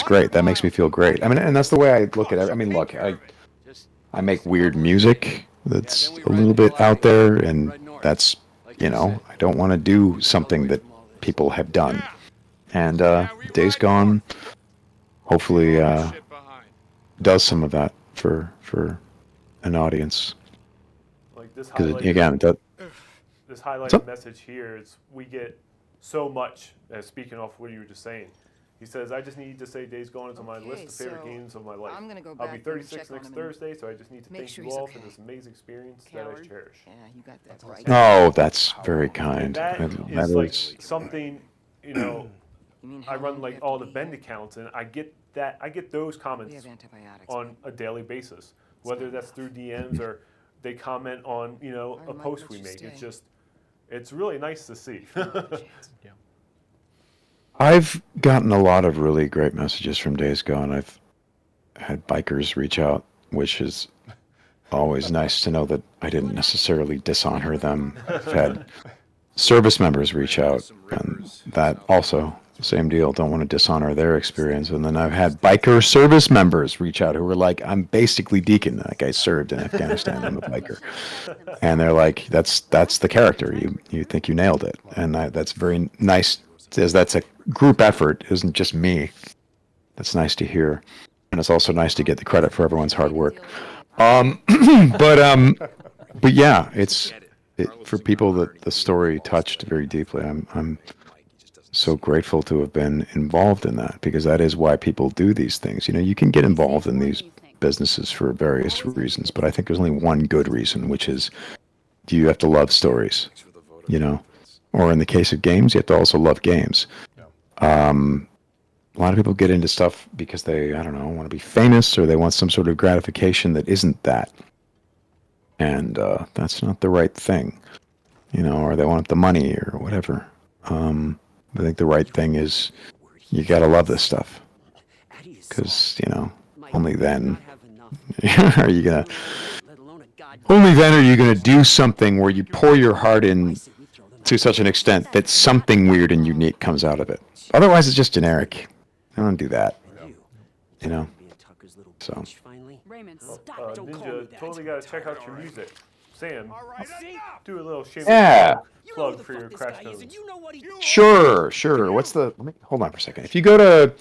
great. That makes me feel great. I mean, and that's the way I look at it. I mean, look, I make weird music that's a little bit out there, and that's, I don't want to do something that people have done. And Days Gone hopefully does some of that for an audience. Like this Because highlighted, again, this highlighted message here is we get so much. Speaking off what you were just saying, he says, "I just need to say Days Gone is on my list of favorite games of my life. I'm gonna go I'll back be and 36 check on next him and Thursday, so I just need to make thank sure you he's all okay. for this amazing experience that I Coward. cherish." Yeah, you got that right. oh, that's very kind. That That is like is something, You mean I how run long like do you all have the to be bend here? accounts, and I get those We comments have antibiotics. on a daily basis, whether that's through DMs or they comment on a might post let we you make. It's stay. just, it's really nice to see. I've gotten a lot of really great messages from Days Gone. I've had bikers reach out, which is always nice to know that I didn't necessarily dishonor them. I've had service members reach out, and that also, same deal, don't want to dishonor their experience. And then I've had biker service members reach out who were like, I'm basically Deacon. That guy served in Afghanistan. I'm a biker. And they're like, that's the character. You think you nailed it. And that's very nice, as that's a group effort. It isn't just me. That's nice to hear. and it's also nice to get the credit for everyone's hard work. But yeah, for people that the story touched very deeply. I'm so grateful to have been involved in that, because that is why people do these things. You can get involved in these businesses for various reasons, but I think there's only one good reason, which is you have to love stories, or in the case of games, you have to also love games. A lot of people get into stuff because they, I don't know, want to be famous, or they want some sort of gratification that isn't that. And that's not the right thing, or they want the money or whatever. I think the right thing is you got to love this stuff, because, only then are you going to do something where you pour your heart in to such an extent that something weird and unique comes out of it. Otherwise, it's just generic. I don't do that. So. Raymond, Well, stop. Ninja, totally got to check out your music. Sam, do a little shameless plug for your Crash Tones. Sure. Hold on for a second. If you go to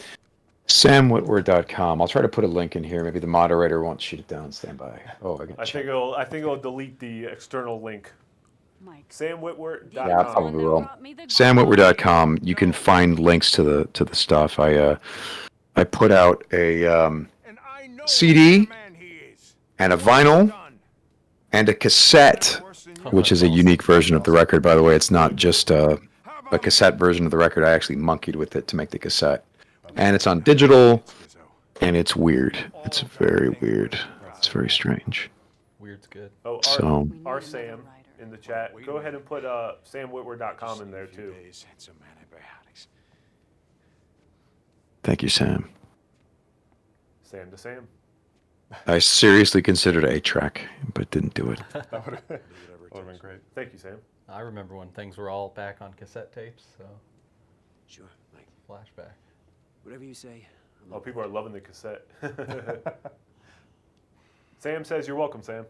samwitwer.com, I'll try to put a link in here. Maybe the moderator won't shoot it down. Stand by. Oh, I think it'll delete the external link. SamWitwer.com. Yeah, I probably will. SamWitwer.com. You can find links to the stuff. I put out a CD and a vinyl and a cassette, which is a unique version of the record. By the way, it's not just a cassette version of the record. I actually monkeyed with it to make the cassette, and it's on digital, and it's weird. It's very weird. It's very strange. Weird's good. Oh, So. our Sam in the chat. Go ahead and put samwitwer.com in there too. Thank you, Sam. Sam to Sam. I seriously considered a track, but didn't do it. That would have been great. Thank you, Sam. I remember when things were all back on cassette tapes, so Sure, Mike. flashback. Whatever you say. Oh, people are loving the cassette. Sam says you're welcome, Sam.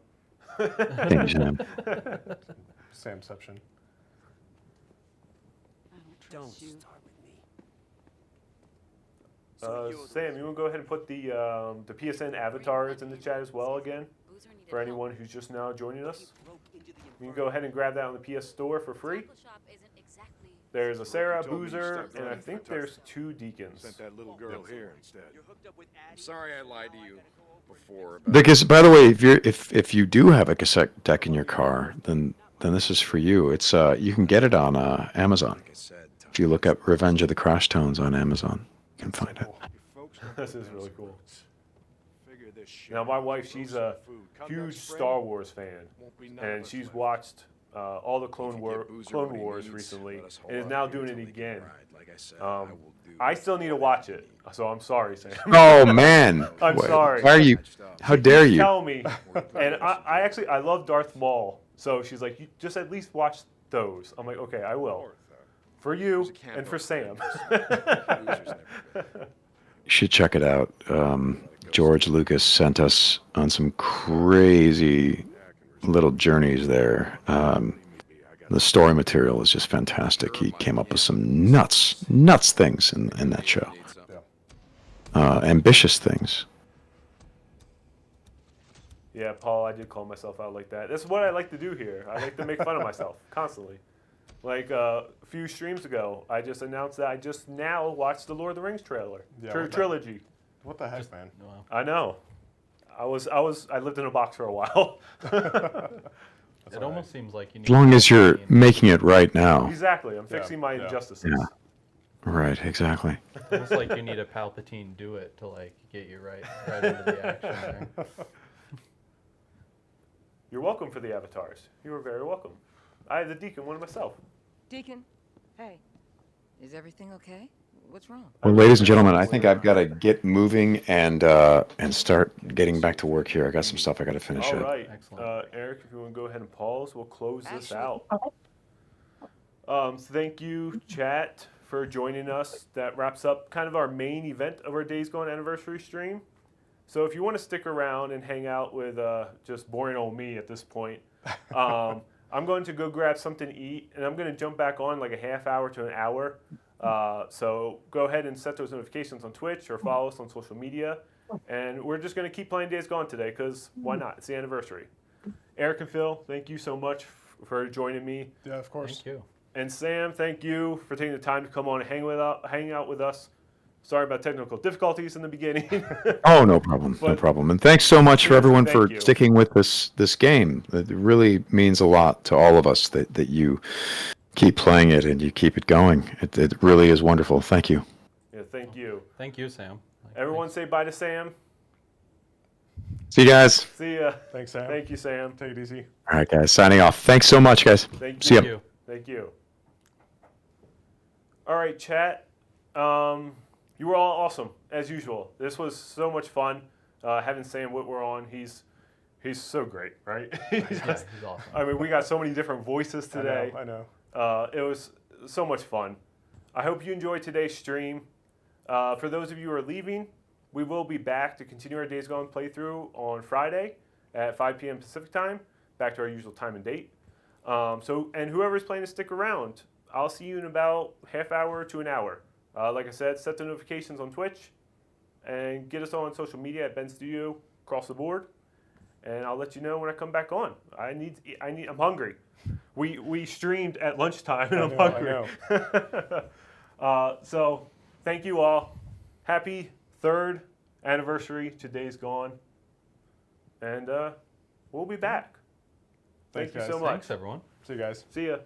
Thank you, Sam. Samception. Don't start with me. Sam, you want to go ahead and put the PSN avatars in the chat as well again, for anyone who's just now joining us? You can go ahead and grab that on the PS Store for free. There's a Sarah, Bruiser, and I think there's 2 Deacons. Sent that little girl here instead. I'm sorry I lied to you before. Because, by the way, if you do have a cassette deck in your car, then this is for you. It's you can get it on Amazon. If you look up Revenge of the Crash Tones on Amazon, you can find it. This is really cool. Now, my wife, she's a huge Star Wars fan, and she's watched all the Clone Wars recently, and is now doing it again. I still need to watch it, so I'm sorry, Sam. Oh man! I'm sorry. Why are you? How dare you? Tell me. And I love Darth Maul, so she's like, you just at least watch those. I'm like, okay, I will. For you and for Sam. You should check it out. George Lucas sent us on some crazy little journeys there. The story material is just fantastic. He came up with some nuts things in that show. Ambitious things. Yeah, Paul, I did call myself out like that. That's what I like to do here. I like to make fun of myself constantly. Like a few streams ago, I just announced that I just now watched the Lord of the Rings trailer, trilogy. What the heck, man? Wow. I know. I lived in a box for a while. It almost seems like you need. As long as you're making it right now. Exactly. I'm fixing my injustices. Yeah. Right. Exactly. Almost like you need a Palpatine do it to like get you right into the action there. You're welcome for the avatars. You are very welcome. I have the Deacon one myself. Deacon, hey. Is everything okay? What's wrong? Well, ladies and gentlemen, I think I've got to get moving and start getting back to work here. I got some stuff I got to finish All up. right. Excellent. Eric, if you want to go ahead and pause, we'll close this out. Thank you, chat, for joining us. That wraps up kind of our main event of our Days Gone anniversary stream. So if you want to stick around and hang out with just boring old me at this point, I'm going to go grab something to eat, and I'm going to jump back on like a half hour to an hour. So go ahead and set those notifications on Twitch or follow us on social media. And we're just going to keep playing Days Gone today because why not? It's the anniversary. Eric and Phil, thank you so much for joining me. Yeah, of course. Thank you. And Sam, thank you for taking the time to come on and hang out with us. Sorry about technical difficulties in the beginning. Oh, no problem. No problem. And thanks so much for everyone for you. sticking with this game. It really means a lot to all of us that you keep playing it and you keep it going. It really is wonderful. Thank you. Yeah, thank you. Thank you, Sam. Everyone say bye to Sam. See you guys. See ya. Thanks, Sam. Thank you, Sam. Take it easy. All right, guys. Signing off. Thanks so much, guys. Thank See you. ya. Thank you. All right, chat. You were all awesome, as usual. This was so much fun. Having Sam Witwer on, he's so great, right? He's awesome. I mean, we got so many different voices today. I know. It was so much fun. I hope you enjoyed today's stream. For those of you who are leaving, we will be back to continue our Days Gone playthrough on Friday at 5 p.m. Pacific time, back to our usual time and date. And whoever's planning to stick around, I'll see you in about half hour to an hour. Like I said, set the notifications on Twitch and get us on social media at Ben Studio across the board. And I'll let you know when I come back on. I'm hungry. We streamed at lunchtime and I'm hungry. I know. So thank you all. Happy 3rd anniversary to Days Gone. And we'll be back. Thanks, Thank you guys. so much. Thanks, everyone. See you guys. See ya.